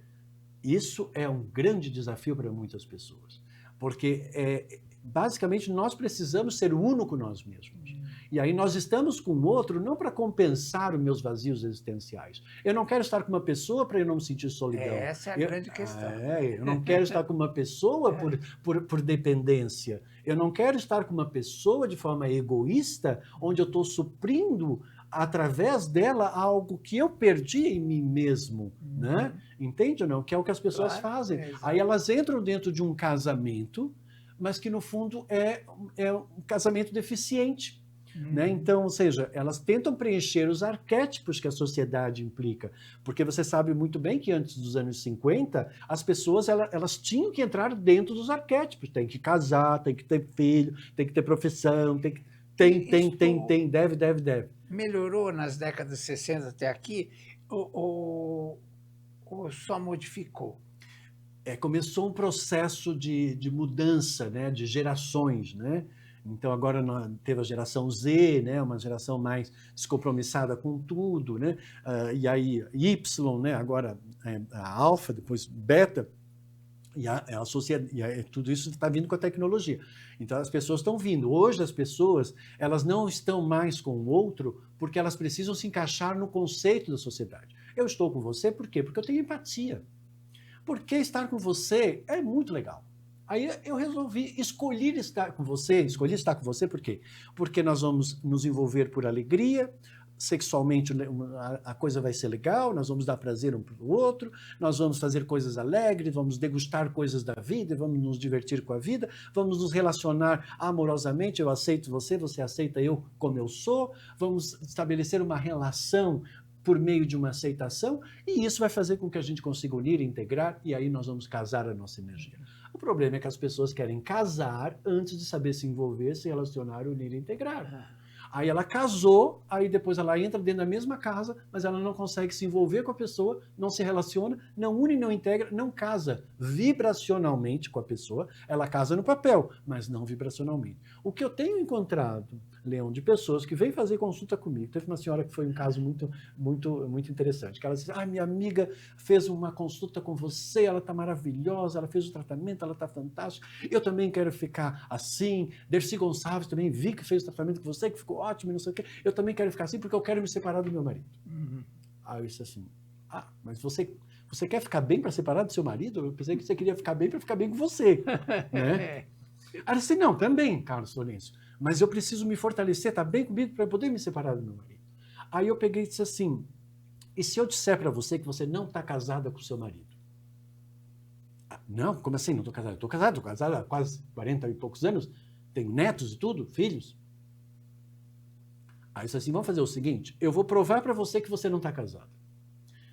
isso é um grande desafio para muitas pessoas. Porque, basicamente, nós precisamos ser uno com nós mesmos. E aí nós estamos com o outro não para compensar os meus vazios existenciais. Eu não quero estar com uma pessoa para eu não me sentir solidão. Essa é a grande questão. Eu não quero estar com uma pessoa por dependência. Eu não quero estar com uma pessoa de forma egoísta, onde eu estou suprindo, através dela, algo que eu perdi em mim mesmo. Né? Entende ou não? Que é o que as pessoas fazem. Aí elas entram dentro de um casamento, mas que, no fundo, é um casamento deficiente. Né? Então, ou seja, elas tentam preencher os arquétipos que a sociedade implica, porque você sabe muito bem que antes dos anos 50, as pessoas elas tinham que entrar dentro dos arquétipos, tem que casar, tem que ter filho, tem que ter profissão, deve. Melhorou nas décadas 60 até aqui ou só modificou? Começou um processo de mudança, né, de gerações, né? Então, agora teve a geração Z, né, uma geração mais descompromissada com tudo, né? E aí Y, né, agora a alfa, depois beta, e a sociedade, tudo isso está vindo com a tecnologia. Então, as pessoas estão vindo. Hoje, as pessoas elas não estão mais com o outro porque elas precisam se encaixar no conceito da sociedade. Eu estou com você por quê? Porque eu tenho empatia. Porque estar com você é muito legal. Aí eu resolvi, escolhi estar com você por quê? Porque nós vamos nos envolver por alegria, sexualmente a coisa vai ser legal, nós vamos dar prazer um para o outro, nós vamos fazer coisas alegres, vamos degustar coisas da vida, vamos nos divertir com a vida, vamos nos relacionar amorosamente, eu aceito você, você aceita eu como eu sou, vamos estabelecer uma relação por meio de uma aceitação, e isso vai fazer com que a gente consiga unir, integrar, e aí nós vamos casar a nossa energia. O problema é que as pessoas querem casar antes de saber se envolver, se relacionar, unir e integrar. Aí ela casou, aí depois ela entra dentro da mesma casa, mas ela não consegue se envolver com a pessoa, não se relaciona, não une, não integra, não casa vibracionalmente com a pessoa. Ela casa no papel, mas não vibracionalmente. O que eu tenho encontrado, Leão, de pessoas que vêm fazer consulta comigo, teve uma senhora que foi um caso muito interessante, que ela disse, minha amiga fez uma consulta com você, ela está maravilhosa, ela fez o tratamento, ela está fantástica, eu também quero ficar assim, Dercy Gonçalves também vi que fez o tratamento com você, que ficou ótimo, não sei o quê. Eu também quero ficar assim porque eu quero me separar do meu marido. Aí eu disse assim, mas você quer ficar bem para separar do seu marido? Eu pensei que você queria ficar bem para ficar bem com você. Né? Aí eu disse, não, também, Carlos Lourenço, mas eu preciso me fortalecer, tá bem comigo para poder me separar do meu marido. Aí eu peguei e disse assim, e se eu disser para você que você não está casada com o seu marido? Não, como assim não estou casada? Estou casada há quase 40 e poucos anos, tenho netos e tudo, filhos. Aí disse assim, vamos fazer o seguinte, eu vou provar para você que você não está casado.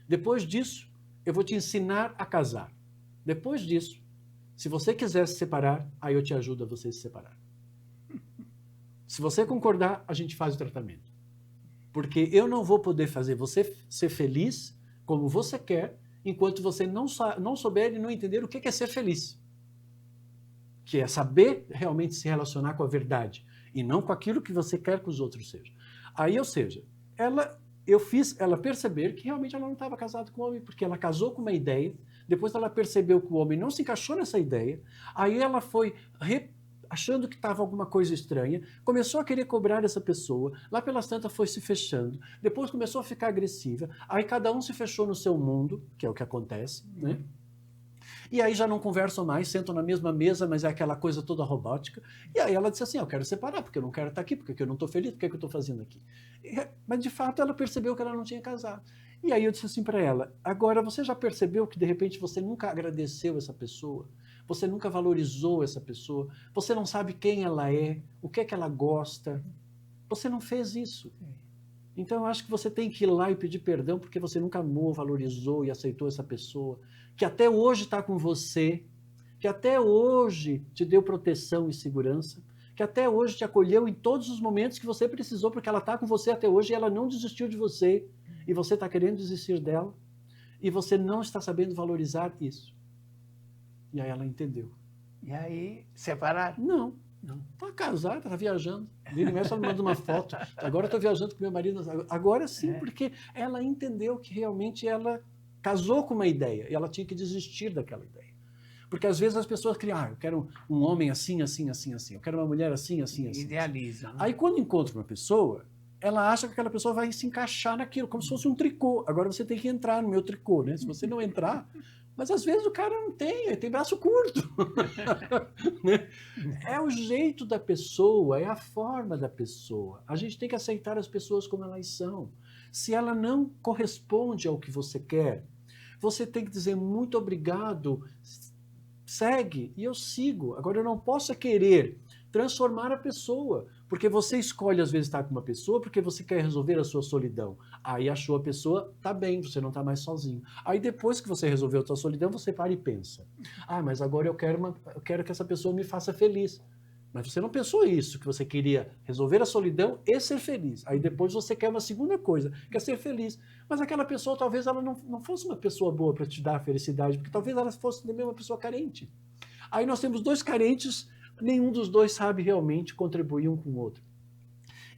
Depois disso, eu vou te ensinar a casar. Depois disso, se você quiser se separar, aí eu te ajudo a você se separar. Se você concordar, a gente faz o tratamento. Porque eu não vou poder fazer você ser feliz como você quer, enquanto você não souber e não entender o que é ser feliz. Que é saber realmente se relacionar com a verdade, e não com aquilo que você quer que os outros sejam. Aí, ou seja, eu fiz ela perceber que realmente ela não estava casada com o homem, porque ela casou com uma ideia, depois ela percebeu que o homem não se encaixou nessa ideia, aí ela foi achando que estava alguma coisa estranha, começou a querer cobrar essa pessoa, lá pelas tantas foi se fechando, depois começou a ficar agressiva, aí cada um se fechou no seu mundo, que é o que acontece, né? E aí já não conversam mais, sentam na mesma mesa, mas é aquela coisa toda robótica. E aí ela disse assim, eu quero separar, porque eu não quero estar aqui, porque eu não estou feliz, porque é que eu estou fazendo aqui? Mas de fato ela percebeu que ela não tinha casado. E aí eu disse assim para ela, agora você já percebeu que de repente você nunca agradeceu essa pessoa? Você nunca valorizou essa pessoa? Você não sabe quem ela é, o que é que ela gosta? Você não fez isso. Então eu acho que você tem que ir lá e pedir perdão porque você nunca amou, valorizou e aceitou essa pessoa, que até hoje está com você, que até hoje te deu proteção e segurança, que até hoje te acolheu em todos os momentos que você precisou, porque ela está com você até hoje e ela não desistiu de você, e você está querendo desistir dela, e você não está sabendo valorizar isso. E aí ela entendeu. E aí, separaram? Não. Está casada, está viajando. Vira e mexe, ela me manda uma foto. Agora estou viajando com meu marido. Agora sim, porque ela entendeu que realmente ela casou com uma ideia e ela tinha que desistir daquela ideia. Porque às vezes as pessoas criam, eu quero um homem assim, assim, assim, assim. Eu quero uma mulher assim, assim, assim. Idealiza. Né? Aí quando encontra uma pessoa, ela acha que aquela pessoa vai se encaixar naquilo, como se fosse um tricô. Agora você tem que entrar no meu tricô, né? Se você não entrar... Mas às vezes o cara não tem, ele tem braço curto. Né? É o jeito da pessoa, é a forma da pessoa. A gente tem que aceitar as pessoas como elas são. Se ela não corresponde ao que você quer, você tem que dizer muito obrigado, segue, e eu sigo. Agora eu não posso querer transformar a pessoa, porque você escolhe às vezes estar com uma pessoa porque você quer resolver a sua solidão. Aí achou a pessoa, tá bem, você não está mais sozinho. Aí depois que você resolveu a sua solidão, você para e pensa. Mas agora eu quero que essa pessoa me faça feliz. Mas você não pensou isso, que você queria resolver a solidão e ser feliz. Aí depois você quer uma segunda coisa, quer ser feliz. Mas aquela pessoa, talvez ela não fosse uma pessoa boa para te dar a felicidade, porque talvez ela fosse também uma pessoa carente. Aí nós temos dois carentes, nenhum dos dois sabe realmente contribuir um com o outro.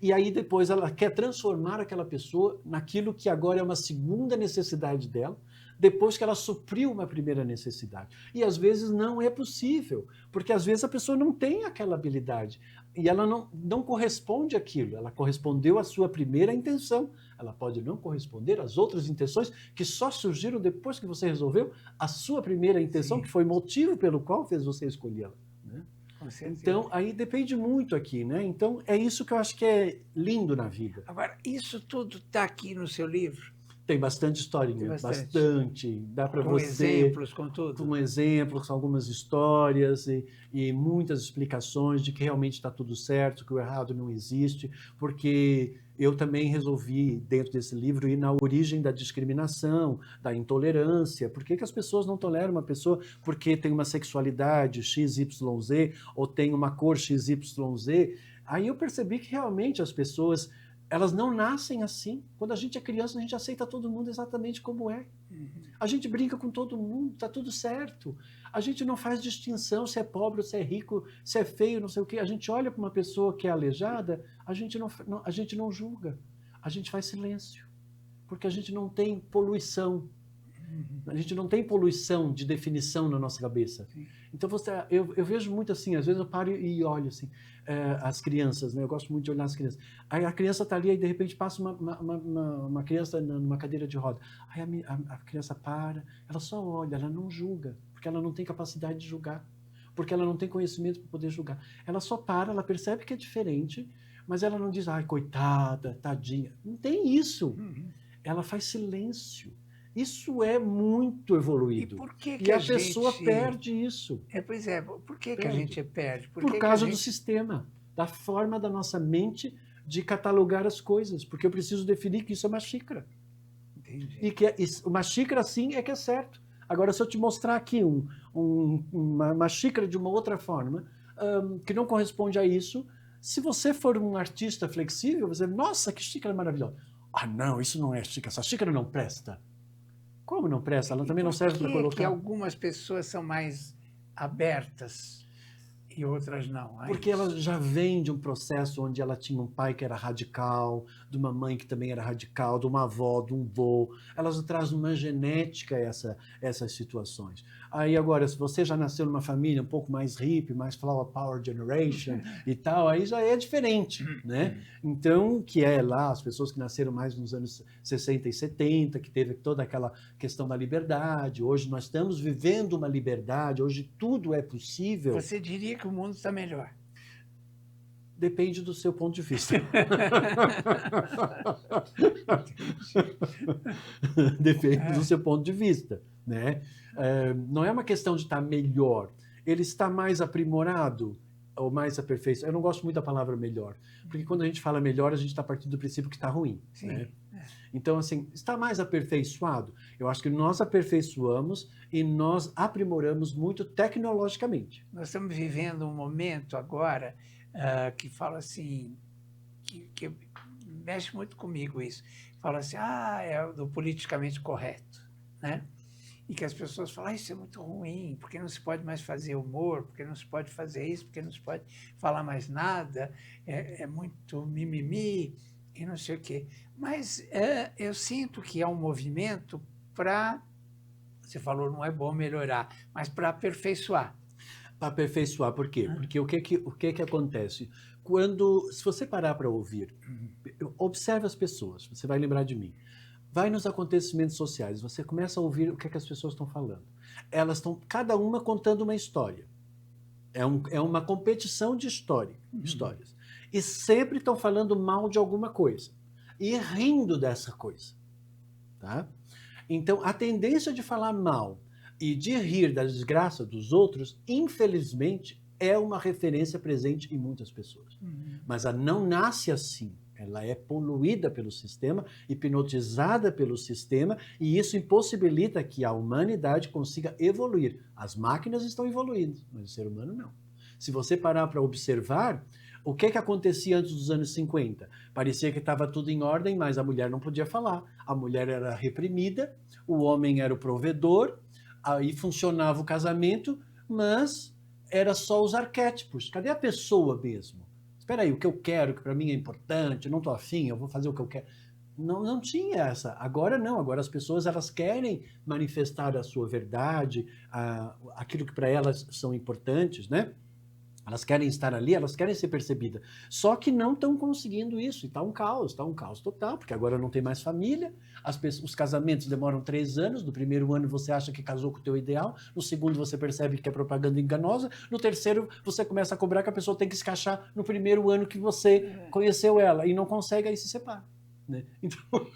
E aí depois ela quer transformar aquela pessoa naquilo que agora é uma segunda necessidade dela, depois que ela supriu uma primeira necessidade. E às vezes não é possível, porque às vezes a pessoa não tem aquela habilidade e ela não corresponde àquilo, ela correspondeu à sua primeira intenção. Ela pode não corresponder às outras intenções que só surgiram depois que você resolveu a sua primeira intenção, Sim. que foi o motivo pelo qual fez você escolhê-la. Né? Com certeza. Então, aí depende muito aqui, né? Então, é isso que eu acho que é lindo na vida. Agora, isso tudo está aqui no seu livro? Tem bastante historinha, Tem bastante. bastante. Dá para Com você... exemplos, com tudo? Com exemplos, algumas histórias e muitas explicações de que realmente está tudo certo, que o errado não existe, porque eu também resolvi, dentro desse livro, ir na origem da discriminação, da intolerância. Por que as pessoas não toleram uma pessoa porque tem uma sexualidade XYZ ou tem uma cor XYZ? Aí eu percebi que realmente as pessoas... elas não nascem assim. Quando a gente é criança, a gente aceita todo mundo exatamente como é. A gente brinca com todo mundo, tá tudo certo. A gente não faz distinção se é pobre ou se é rico, se é feio, não sei o quê. A gente olha para uma pessoa que é aleijada, a gente não julga. A gente faz silêncio. Porque a gente não tem poluição. A gente não tem poluição de definição na nossa cabeça. Então, eu vejo muito assim, às vezes eu paro e olho assim, as crianças, né? Eu gosto muito de olhar as crianças. Aí a criança está ali e de repente passa uma criança numa cadeira de roda. Aí a criança para, ela só olha, ela não julga, porque ela não tem capacidade de julgar, porque ela não tem conhecimento para poder julgar. Ela só para, ela percebe que é diferente, mas ela não diz, ai, coitada, tadinha. Não tem isso. Ela faz silêncio. Isso é muito evoluído. E por que e a pessoa perde isso? Pois é, por que a gente perde? Por causa do sistema, da forma da nossa mente de catalogar as coisas. Porque eu preciso definir que isso é uma xícara. Entendi. E que uma xícara, sim, é que é certo. Agora, se eu te mostrar aqui uma xícara de uma outra forma, que não corresponde a isso, se você for um artista flexível, você vai dizer, nossa, que xícara maravilhosa. Ah, não, isso não é xícara, essa xícara não presta. Como não presta? Ela também não serve para colocar. Por que algumas pessoas são mais abertas e outras não? Porque ela já vem de um processo onde ela tinha um pai que era radical, de uma mãe que também era radical, de uma avó, de um vô. Elas trazem uma genética essas situações. Aí agora, se você já nasceu numa família um pouco mais hippie, mais flower power generation e tal, aí já é diferente, né? Então, que é lá as pessoas que nasceram mais nos anos 60 e 70, que teve toda aquela questão da liberdade. Hoje nós estamos vivendo uma liberdade, hoje tudo é possível. Você diria que o mundo está melhor? Depende do seu ponto de vista. Depende do seu ponto de vista, né? Não é uma questão de estar melhor. Ele está mais aprimorado ou mais aperfeiçoado. Eu não gosto muito da palavra melhor, porque quando a gente fala melhor, a gente está partindo do princípio que está ruim. Sim. Né? Então, assim, está mais aperfeiçoado? Eu acho que nós aperfeiçoamos e nós aprimoramos muito tecnologicamente. Nós estamos vivendo um momento agora que fala assim, que mexe muito comigo isso. Fala assim, é do politicamente correto, né? E que as pessoas falam, isso é muito ruim, porque não se pode mais fazer humor, porque não se pode fazer isso, porque não se pode falar mais nada, é muito mimimi e não sei o quê. Mas eu sinto que é um movimento para, você falou, não é bom melhorar, mas para aperfeiçoar. Para aperfeiçoar, por quê? Porque o que acontece? Se você parar para ouvir, observe as pessoas, você vai lembrar de mim. Vai nos acontecimentos sociais, você começa a ouvir o que as pessoas estão falando. Elas estão, cada uma contando uma história. É uma competição de histórias. E sempre estão falando mal de alguma coisa. E rindo dessa coisa. Tá? Então, a tendência de falar mal e de rir da desgraça dos outros, infelizmente, é uma referência presente em muitas pessoas. Mas ela não nasce assim. Ela é poluída pelo sistema, hipnotizada pelo sistema, e isso impossibilita que a humanidade consiga evoluir. As máquinas estão evoluindo, mas o ser humano não. Se você parar para observar, o que acontecia antes dos anos 50? Parecia que estava tudo em ordem, mas a mulher não podia falar. A mulher era reprimida, o homem era o provedor, aí funcionava o casamento, mas era só os arquétipos. Cadê a pessoa mesmo? Espera aí, o que eu quero, que para mim é importante, eu não estou afim, eu vou fazer o que eu quero. Não tinha essa. Agora não. Agora as pessoas elas querem manifestar a sua verdade, aquilo que para elas são importantes, né? Elas querem estar ali, elas querem ser percebidas. Só que não estão conseguindo isso. E está um caos total, porque agora não tem mais família, os casamentos demoram 3 anos, no primeiro ano você acha que casou com o teu ideal, no segundo você percebe que é propaganda enganosa, no terceiro você começa a cobrar que a pessoa tem que se encaixar no primeiro ano que você conheceu ela, e não consegue, aí se separa. Né? Então,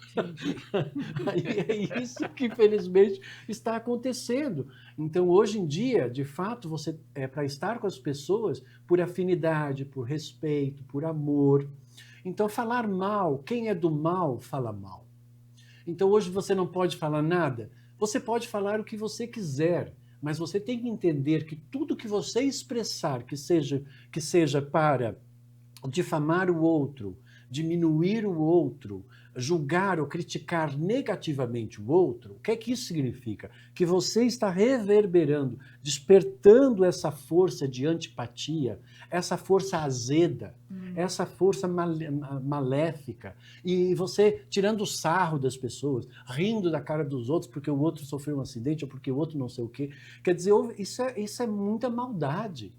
é isso que infelizmente está acontecendo. Então, hoje em dia, de fato, você é para estar com as pessoas por afinidade, por respeito, por amor. Então, falar mal, quem é do mal, fala mal. Então, hoje você não pode falar nada. Você pode falar o que você quiser, mas você tem que entender que tudo que você expressar, que seja para difamar o outro, diminuir o outro, julgar ou criticar negativamente o outro, o que é que isso significa? Que você está reverberando, despertando essa força de antipatia, essa força azeda, essa força maléfica, e você tirando o sarro das pessoas, rindo da cara dos outros porque o outro sofreu um acidente ou porque o outro não sei o quê. Quer dizer, isso é muita maldade.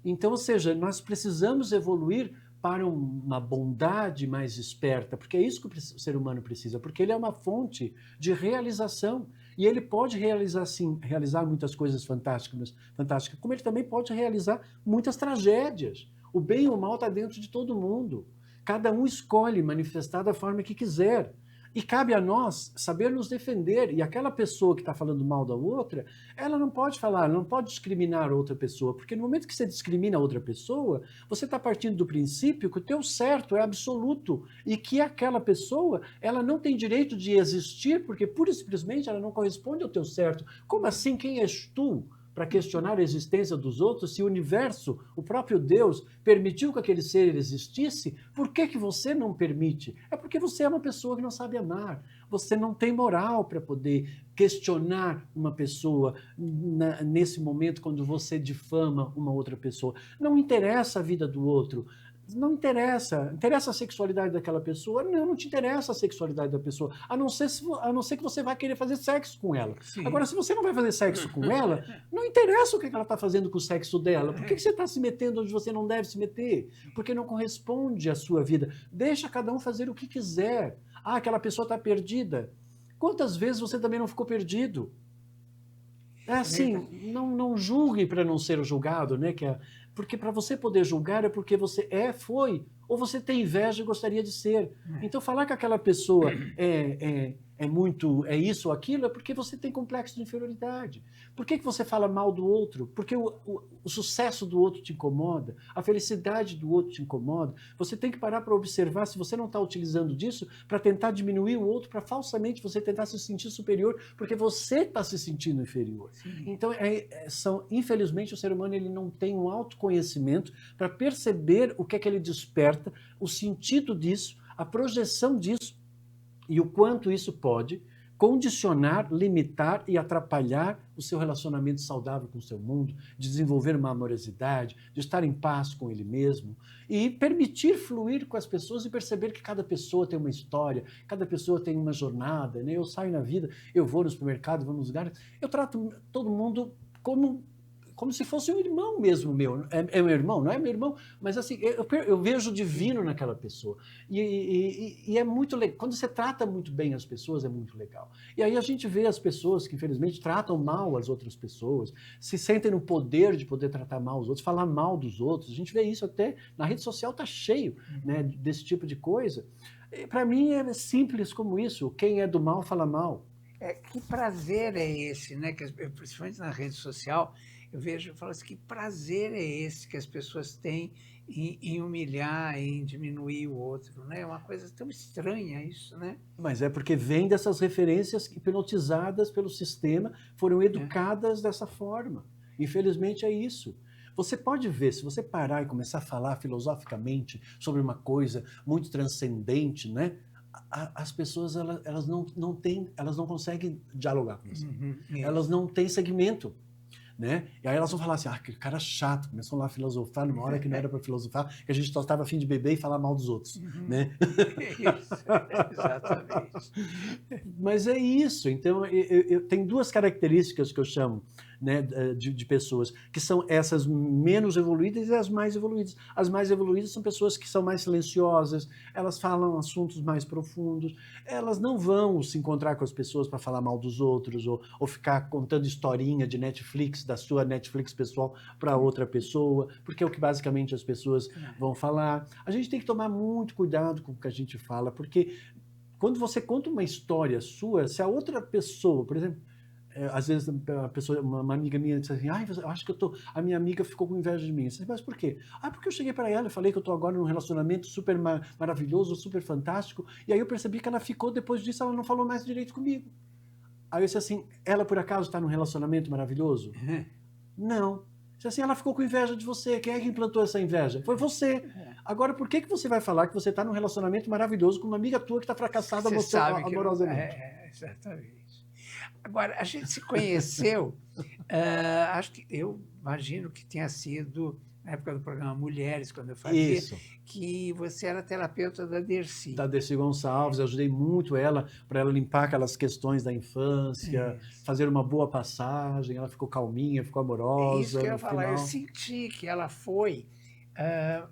Então, ou seja, nós precisamos evoluir para uma bondade mais esperta, porque é isso que o ser humano precisa, porque ele é uma fonte de realização. E ele pode realizar, sim, realizar muitas coisas fantásticas, como ele também pode realizar muitas tragédias. O bem e o mal está dentro de todo mundo. Cada um escolhe manifestar da forma que quiser. E cabe a nós saber nos defender. E aquela pessoa que está falando mal da outra, ela não pode falar, ela não pode discriminar outra pessoa, porque no momento que você discrimina outra pessoa, você está partindo do princípio que o teu certo é absoluto e que aquela pessoa, ela não tem direito de existir, porque pura e simplesmente ela não corresponde ao teu certo. Como assim? Quem és tu para questionar a existência dos outros? Se o universo, o próprio Deus, permitiu que aquele ser existisse, por que que você não permite? É porque você é uma pessoa que não sabe amar. Você não tem moral para poder questionar uma pessoa nesse momento quando você difama uma outra pessoa. Não interessa a vida do outro. Não interessa. Interessa a sexualidade daquela pessoa? Não te interessa a sexualidade da pessoa. A não ser que você vai querer fazer sexo com ela. Sim. Agora, se você não vai fazer sexo com ela, não interessa o que ela está fazendo com o sexo dela. Por que você está se metendo onde você não deve se meter? Porque não corresponde à sua vida. Deixa cada um fazer o que quiser. Ah, aquela pessoa está perdida. Quantas vezes você também não ficou perdido? É assim, não julgue para não ser julgado, né? Porque para você poder julgar é porque você foi, ou você tem inveja e gostaria de ser. Então, falar que aquela pessoa é isso ou aquilo é porque você tem complexo de inferioridade. Por que você fala mal do outro? Porque o sucesso do outro te incomoda, a felicidade do outro te incomoda. Você tem que parar para observar se você não está utilizando disso para tentar diminuir o outro, para falsamente você tentar se sentir superior, porque você está se sentindo inferior. Sim. Então, infelizmente, o ser humano ele não tem um autoconhecimento para perceber o que é que ele desperta, o sentido disso, a projeção disso, e o quanto isso pode condicionar, limitar e atrapalhar o seu relacionamento saudável com o seu mundo, de desenvolver uma amorosidade, de estar em paz com ele mesmo e permitir fluir com as pessoas e perceber que cada pessoa tem uma história, cada pessoa tem uma jornada, né? Eu saio na vida, eu vou no supermercado, vou nos lugares, eu trato todo mundo como se fosse um irmão mesmo meu. É meu irmão? Não é meu irmão, mas assim, eu vejo o divino naquela pessoa. E é muito legal. Quando você trata muito bem as pessoas, é muito legal. E aí a gente vê as pessoas que, infelizmente, tratam mal as outras pessoas, se sentem no poder de poder tratar mal os outros, falar mal dos outros. A gente vê isso até na rede social, está cheio, né, desse tipo de coisa. Para mim é simples como isso. Quem é do mal, fala mal. Que prazer é esse, né? Principalmente na rede social, eu falo assim, que prazer é esse que as pessoas têm em humilhar, em diminuir o outro, né? É uma coisa tão estranha isso, né? Mas é porque vem dessas referências hipnotizadas pelo sistema, foram educadas dessa forma. Infelizmente é isso. Você pode ver, se você parar e começar a falar filosoficamente sobre uma coisa muito transcendente, né? As pessoas elas não conseguem dialogar com você. Elas não têm segmento. né? E aí elas vão falar assim, que cara chato, começou lá a filosofar numa hora que não era para filosofar, que a gente só estava a fim de beber e falar mal dos outros, né? Isso, exatamente. Mas é isso. Então, tem duas características que eu chamo, né, de pessoas, que são essas menos evoluídas e as mais evoluídas. As mais evoluídas são pessoas que são mais silenciosas, elas falam assuntos mais profundos, elas não vão se encontrar com as pessoas para falar mal dos outros ou ficar contando historinha de Netflix, da sua Netflix pessoal para outra pessoa, porque é o que basicamente as pessoas vão falar. A gente tem que tomar muito cuidado com o que a gente fala, porque quando você conta uma história sua, se a outra pessoa, por exemplo, às vezes a pessoa, uma amiga minha diz assim, eu acho que a minha amiga ficou com inveja de mim. Eu disse, mas por quê? Porque eu cheguei para ela e falei que eu estou agora num relacionamento super maravilhoso, super fantástico, e aí eu percebi que ela ficou, depois disso ela não falou mais direito comigo. Aí eu disse assim, ela por acaso está num relacionamento maravilhoso? Não. Disse assim, ela ficou com inveja de você. Quem é que implantou essa inveja? Foi você. Agora, por que você vai falar que você está num relacionamento maravilhoso com uma amiga tua que está fracassada amorosamente? Exatamente. Agora, a gente se conheceu, acho que eu imagino que tenha sido na época do programa Mulheres, quando eu fazia, Isso. que você era terapeuta da Dercy. Da Dercy Gonçalves, eu ajudei muito ela para ela limpar aquelas questões da infância, fazer uma boa passagem, ela ficou calminha, ficou amorosa. É isso que eu ia falar, eu senti que ela foi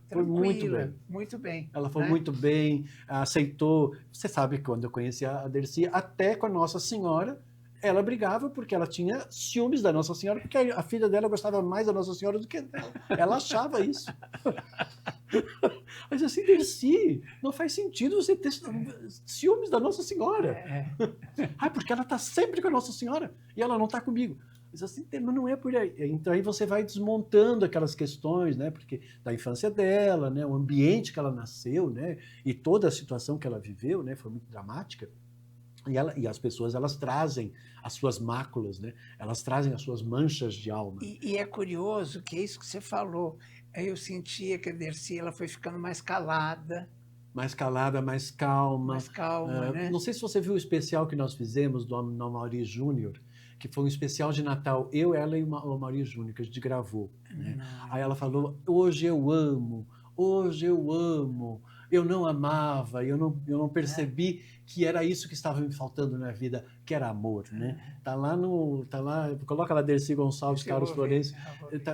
tranquila, muito bem. Ela foi muito bem, aceitou. Você sabe que quando eu conheci a Dercy, até com a Nossa Senhora, ela brigava porque ela tinha ciúmes da Nossa Senhora, porque a filha dela gostava mais da Nossa Senhora do que dela. Ela achava isso. Mas assim, Dercy, não faz sentido você ter ciúmes da Nossa Senhora. Porque ela está sempre com a Nossa Senhora e ela não está comigo. Mas assim, mas não é por aí. Então aí você vai desmontando aquelas questões, né? Porque da infância dela, né? O ambiente que ela nasceu, né? E toda a situação que ela viveu, né? Foi muito dramática. E as pessoas, elas trazem as suas máculas, né? Elas trazem as suas manchas de alma. E é curioso que é isso que você falou. Eu sentia que a Dercy ela foi ficando mais calada. Mais calada, mais calma. Mais calma, né? Não sei se você viu o especial que nós fizemos do Amaury Júnior, que foi um especial de Natal, eu, ela e o Amaury Júnior, que a gente gravou. Né? Aí ela falou, hoje eu amo, eu não amava, eu não percebi que era isso que estava me faltando na vida, que era amor, né? Tá lá, coloca lá Dercy Gonçalves, Carlos Florencio,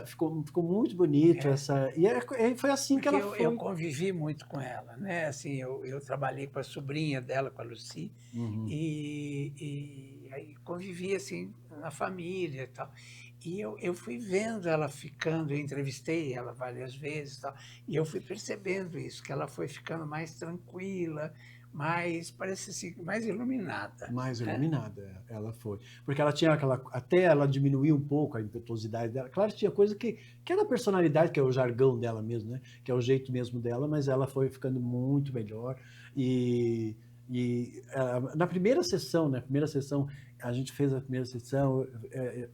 ficou muito bonito essa, e foi assim que ela foi. Eu convivi muito com ela, né? Assim, eu trabalhei com a sobrinha dela, com a Lucy, e aí convivi assim na família e tal. E eu fui vendo ela ficando, eu entrevistei ela várias vezes e tal, e eu fui percebendo isso, que ela foi ficando mais tranquila, parece assim, mais iluminada. Mais iluminada, ela foi. Porque ela tinha até ela diminuiu um pouco a impetuosidade dela. Claro, tinha coisa que é da personalidade, que é o jargão dela mesmo, né? Que é o jeito mesmo dela, mas ela foi ficando muito melhor. E na primeira sessão, a gente fez a primeira sessão,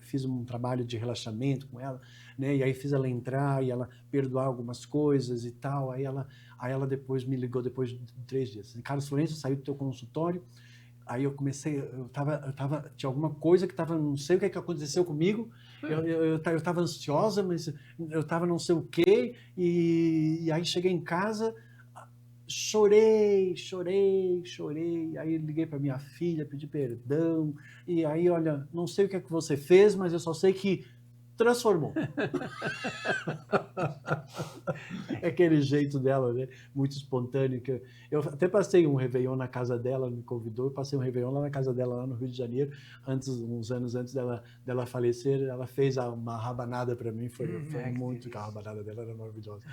fiz um trabalho de relaxamento com ela, né? E aí fiz ela entrar e ela perdoar algumas coisas e tal. Aí ela depois me ligou depois de 3 dias. Carlos Florencio, saiu do teu consultório. Aí eu comecei, tinha alguma coisa que estava, não sei o que aconteceu comigo. Eu estava ansiosa, mas eu estava não sei o quê. E aí cheguei em casa, chorei. Aí liguei para minha filha, pedi perdão. E aí, olha, não sei o que você fez, mas eu só sei que transformou. É aquele jeito dela, né? Muito espontâneo. Eu até passei um Réveillon na casa dela, me convidou, passei um Réveillon lá na casa dela, lá no Rio de Janeiro, uns anos antes dela falecer. Ela fez uma rabanada para mim, foi muito, a rabanada dela era maravilhosa.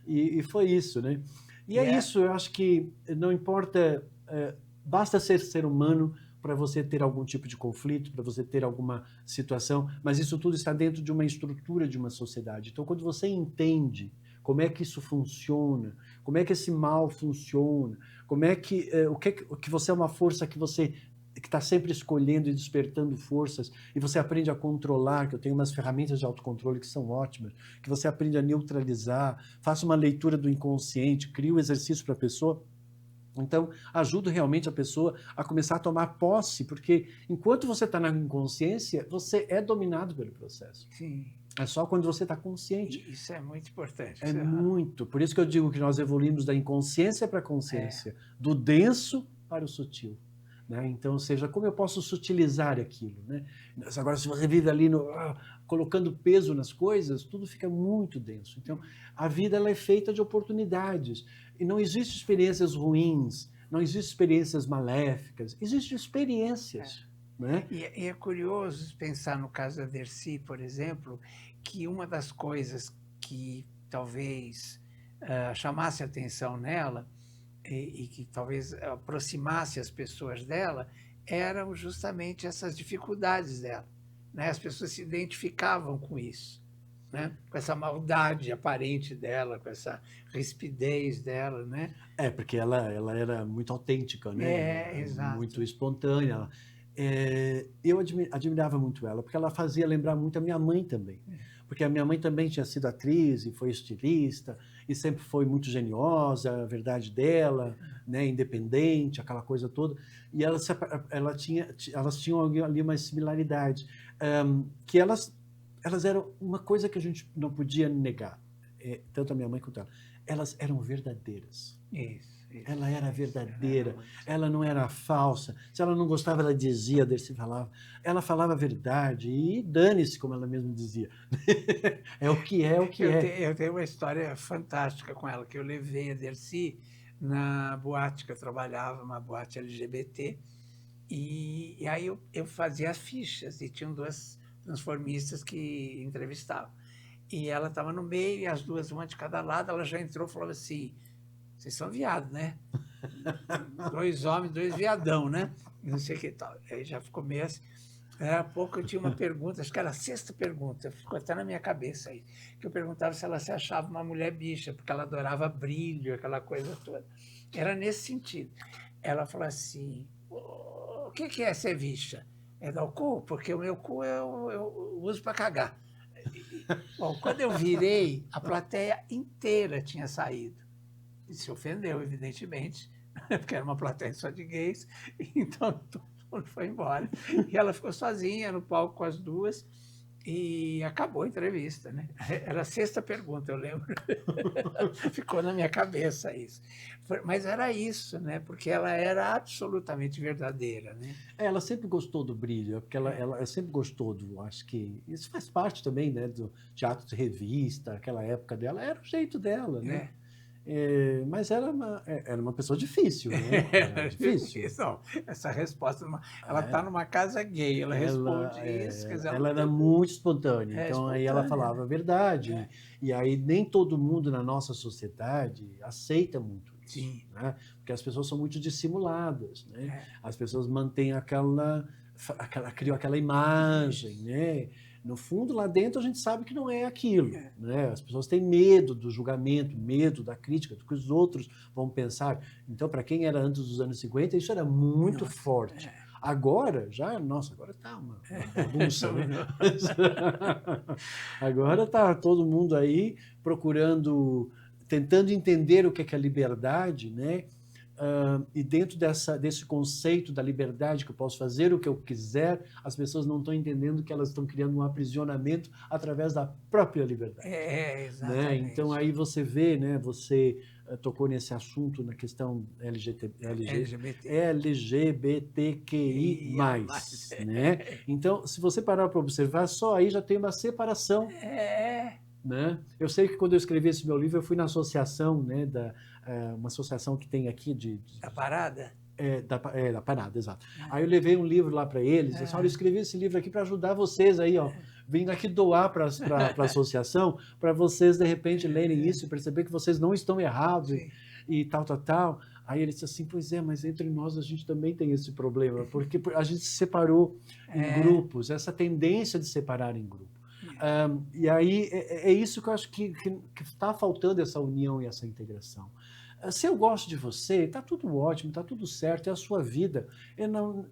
E foi isso, né? E é isso, eu acho que não importa, basta ser humano para você ter algum tipo de conflito, para você ter alguma situação, mas isso tudo está dentro de uma estrutura de uma sociedade. Então, quando você entende como é que isso funciona, como é que esse mal funciona, como é que você é uma força que está sempre escolhendo e despertando forças, e você aprende a controlar, que eu tenho umas ferramentas de autocontrole que são ótimas, que você aprende a neutralizar, faça uma leitura do inconsciente, cria um exercício para a pessoa Então, ajuda realmente a pessoa a começar a tomar posse, porque enquanto você está na inconsciência, você é dominado pelo processo. Sim. É só quando você está consciente. Isso é muito importante. É muito. Por isso que eu digo que nós evoluímos da inconsciência para a consciência, do denso para o sutil. Né? Então, ou seja, como eu posso sutilizar aquilo? Né? Agora, se você vive ali colocando peso nas coisas, tudo fica muito denso. Então, a vida ela é feita de oportunidades. E não existem experiências ruins, não existem experiências maléficas, existem experiências. Né? E é curioso pensar no caso da Dercy, por exemplo, que uma das coisas que talvez chamasse a atenção nela e que talvez aproximasse as pessoas dela eram justamente essas dificuldades dela. Né? As pessoas se identificavam com isso, né? Com essa maldade aparente dela, com essa rispidez dela. Né? Porque ela era muito autêntica, né? Exato. Muito espontânea. Eu admirava muito ela, porque ela fazia lembrar muito a minha mãe também. Porque a minha mãe também tinha sido atriz e foi estilista, e sempre foi muito geniosa, a verdade dela, né, independente, aquela coisa toda. E elas tinham ali uma similaridade, que elas eram uma coisa que a gente não podia negar, tanto a minha mãe quanto ela. Elas eram verdadeiras. Isso. Ela era verdadeira, ela não era falsa. Se ela não gostava, ela dizia, a Dercy falava. Ela falava a verdade e dane-se, como ela mesma dizia. É o que é, o que é. Eu tenho uma história fantástica com ela, que eu levei a Dercy na boate que eu trabalhava, uma boate LGBT, e aí eu fazia as fichas, e tinham duas transformistas que entrevistavam. E ela estava no meio, e as duas, uma de cada lado, ela já entrou e falou assim: vocês são viados, né? 2 homens, 2 viadão, né? Não sei o que tal. Aí já ficou meio assim. Há pouco eu tinha uma pergunta, acho que era a 6ª pergunta, ficou até na minha cabeça aí, que eu perguntava se ela se achava uma mulher bicha, porque ela adorava brilho, aquela coisa toda. Era nesse sentido. Ela falou assim: o que é ser bicha? É dar o cu? Porque o meu cu eu uso para cagar. Bom, quando eu virei, a plateia inteira tinha saído. E se ofendeu, evidentemente, porque era uma plateia só de gays, então todo mundo foi embora. E ela ficou sozinha no palco com as duas e acabou a entrevista. Né? Era a 6ª pergunta, eu lembro. Ficou na minha cabeça isso. Mas era isso, né? Porque ela era absolutamente verdadeira. Né? Ela sempre gostou do brilho, porque ela sempre gostou acho que isso faz parte também, né, do teatro de revista, aquela época dela, era o jeito dela, né? Mas era uma pessoa difícil, né? Era difícil. Não, essa resposta, ela está numa casa gay, ela responde isso. Quer dizer, ela era muito espontânea, então aí ela falava a verdade. E aí nem todo mundo na nossa sociedade aceita muito isso. Sim. Né? Porque as pessoas são muito dissimuladas, né? As pessoas mantêm criam aquela imagem, né? No fundo, lá dentro, a gente sabe que não é aquilo. Né? As pessoas têm medo do julgamento, medo da crítica, do que os outros vão pensar. Então, para quem era antes dos anos 50, isso era muito forte. Agora, agora está uma bagunça. Né? Agora está todo mundo aí tentando entender o que é a liberdade, né? E dentro desse conceito da liberdade, que eu posso fazer o que eu quiser, as pessoas não estão entendendo que elas estão criando um aprisionamento através da própria liberdade. Exatamente. Né? Então aí você vê, né, você tocou nesse assunto, na questão LGBTQI+. Né? Então, se você parar para observar, só aí já tem uma separação. Né? Eu sei que quando eu escrevi esse meu livro, eu fui na associação, né, uma associação que tem aqui da Parada? Da Parada, exato. Aí eu levei um livro lá para eles, disse, olha, eu escrevi esse livro aqui para ajudar vocês aí, ó, vindo aqui doar para a associação, para vocês, de repente, lerem isso e perceber que vocês não estão errados e tal. Aí ele disse assim, pois é, mas entre nós a gente também tem esse problema, porque a gente se separou em grupos, essa tendência de separar em grupo. E aí é isso que eu acho que está faltando, essa união e essa integração. Se eu gosto de você, está tudo ótimo, está tudo certo, é a sua vida.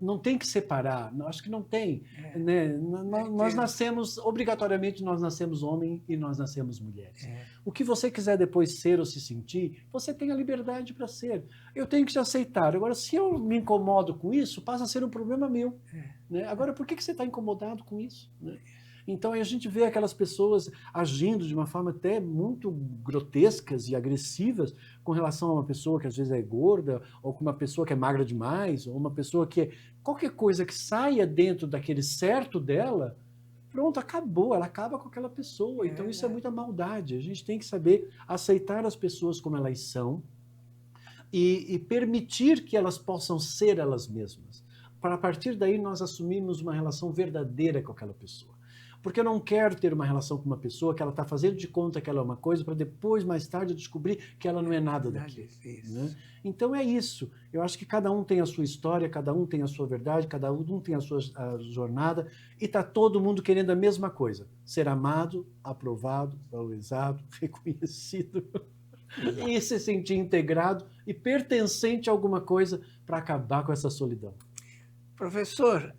Não tem que separar, acho que não tem. Né? Nós nascemos, obrigatoriamente, nós nascemos homem e nós nascemos mulheres. O que você quiser depois ser ou se sentir, você tem a liberdade para ser. Eu tenho que te aceitar. Agora, se eu me incomodo com isso, passa a ser um problema meu. Né? Agora, por que você está incomodado com isso? Né? Então, a gente vê aquelas pessoas agindo de uma forma até muito grotescas e agressivas com relação a uma pessoa que às vezes é gorda, ou com uma pessoa que é magra demais, ou uma pessoa que... Qualquer coisa que saia dentro daquele certo dela, pronto, acabou, ela acaba com aquela pessoa. Então, isso é muita maldade. A gente tem que saber aceitar as pessoas como elas são e permitir que elas possam ser elas mesmas. Para, a partir daí, nós assumirmos uma relação verdadeira com aquela pessoa. Porque eu não quero ter uma relação com uma pessoa que ela está fazendo de conta que ela é uma coisa para depois, mais tarde, eu descobrir que ela não é nada daquilo. Né? Então é isso. Eu acho que cada um tem a sua história, cada um tem a sua verdade, cada um tem a sua jornada e está todo mundo querendo a mesma coisa. Ser amado, aprovado, valorizado, reconhecido e se sentir integrado e pertencente a alguma coisa para acabar com essa solidão. Professor,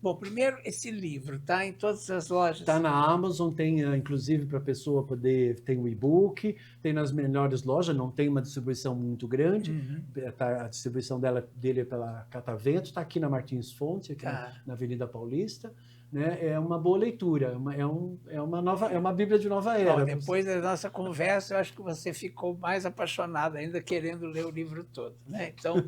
bom, primeiro, esse livro está em todas as lojas? Está na Amazon, tem inclusive para a pessoa poder... Tem o e-book, tem nas melhores lojas, não tem uma distribuição muito grande. A distribuição dele é pela Catavento, está aqui na Martins Fontes, aqui na Avenida Paulista. Né? É uma boa leitura, é uma Bíblia de nova era. Bom, depois da nossa conversa, eu acho que você ficou mais apaixonado ainda, querendo ler o livro todo. Né? Então...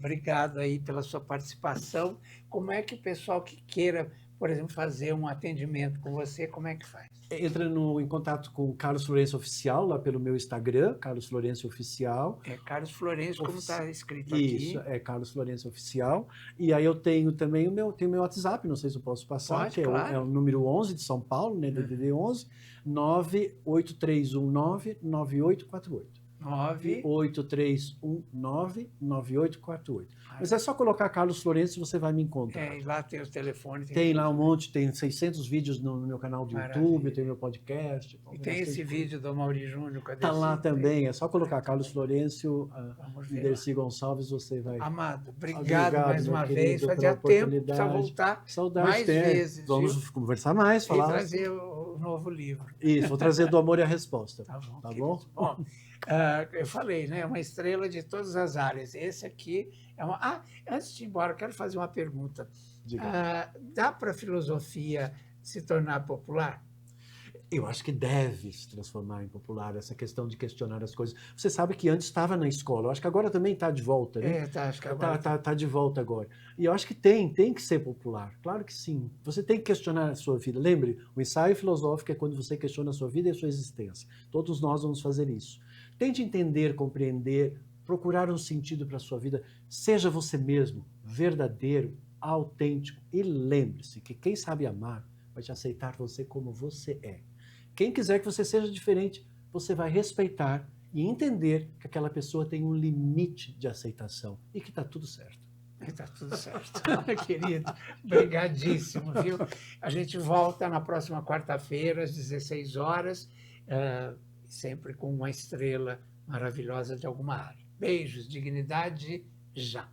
Obrigado aí pela sua participação. Como é que o pessoal que queira, por exemplo, fazer um atendimento com você, como é que faz? Entra em contato com o Carlos Florencio Oficial, lá pelo meu Instagram, Carlos Florencio Oficial. É Carlos Florencio, como está escrito aqui. Isso, é Carlos Florencio Oficial. E aí eu tenho também o meu WhatsApp, não sei se eu posso passar, Pode, que claro. é o número 11 de São Paulo, né, DDD 11, 98319-9848. 98319-9848. Mas é só colocar Carlos Florencio, você vai me encontrar. E lá tem os telefones. Tem lá um monte, tem 600 vídeos no meu canal do YouTube, tem meu podcast. E tem esse vídeo do Mauri Júnior. Está lá também, é só colocar Carlos Florencio e Dercy Gonçalves, você vai... Amado, obrigado mais uma vez. Fazia tempo para voltar mais vezes. Vamos conversar mais, falar. E trazer o novo livro. Isso, vou trazer Do Amor e a Resposta. Tá bom? Bom, eu falei, né? Uma estrela de todas as áreas. Esse aqui é uma... antes de ir embora, eu quero fazer uma pergunta. Dá para a filosofia se tornar popular? Eu acho que deve se transformar em popular, essa questão de questionar as coisas. Você sabe que antes estava na escola, eu acho que agora também está de volta, né? Acho que agora tá de volta agora. E eu acho que tem que ser popular, claro que sim. Você tem que questionar a sua vida. Lembre, o ensaio filosófico é quando você questiona a sua vida e a sua existência. Todos nós vamos fazer isso. Tente entender, compreender, procurar um sentido para a sua vida. Seja você mesmo, verdadeiro, autêntico. E lembre-se que quem sabe amar vai te aceitar você como você é. Quem quiser que você seja diferente, você vai respeitar e entender que aquela pessoa tem um limite de aceitação e que está tudo certo. Está tudo certo. Querido, obrigadíssimo, viu? A gente volta na próxima quarta-feira, às 16 horas, sempre com uma estrela maravilhosa de alguma área. Beijos, dignidade, já.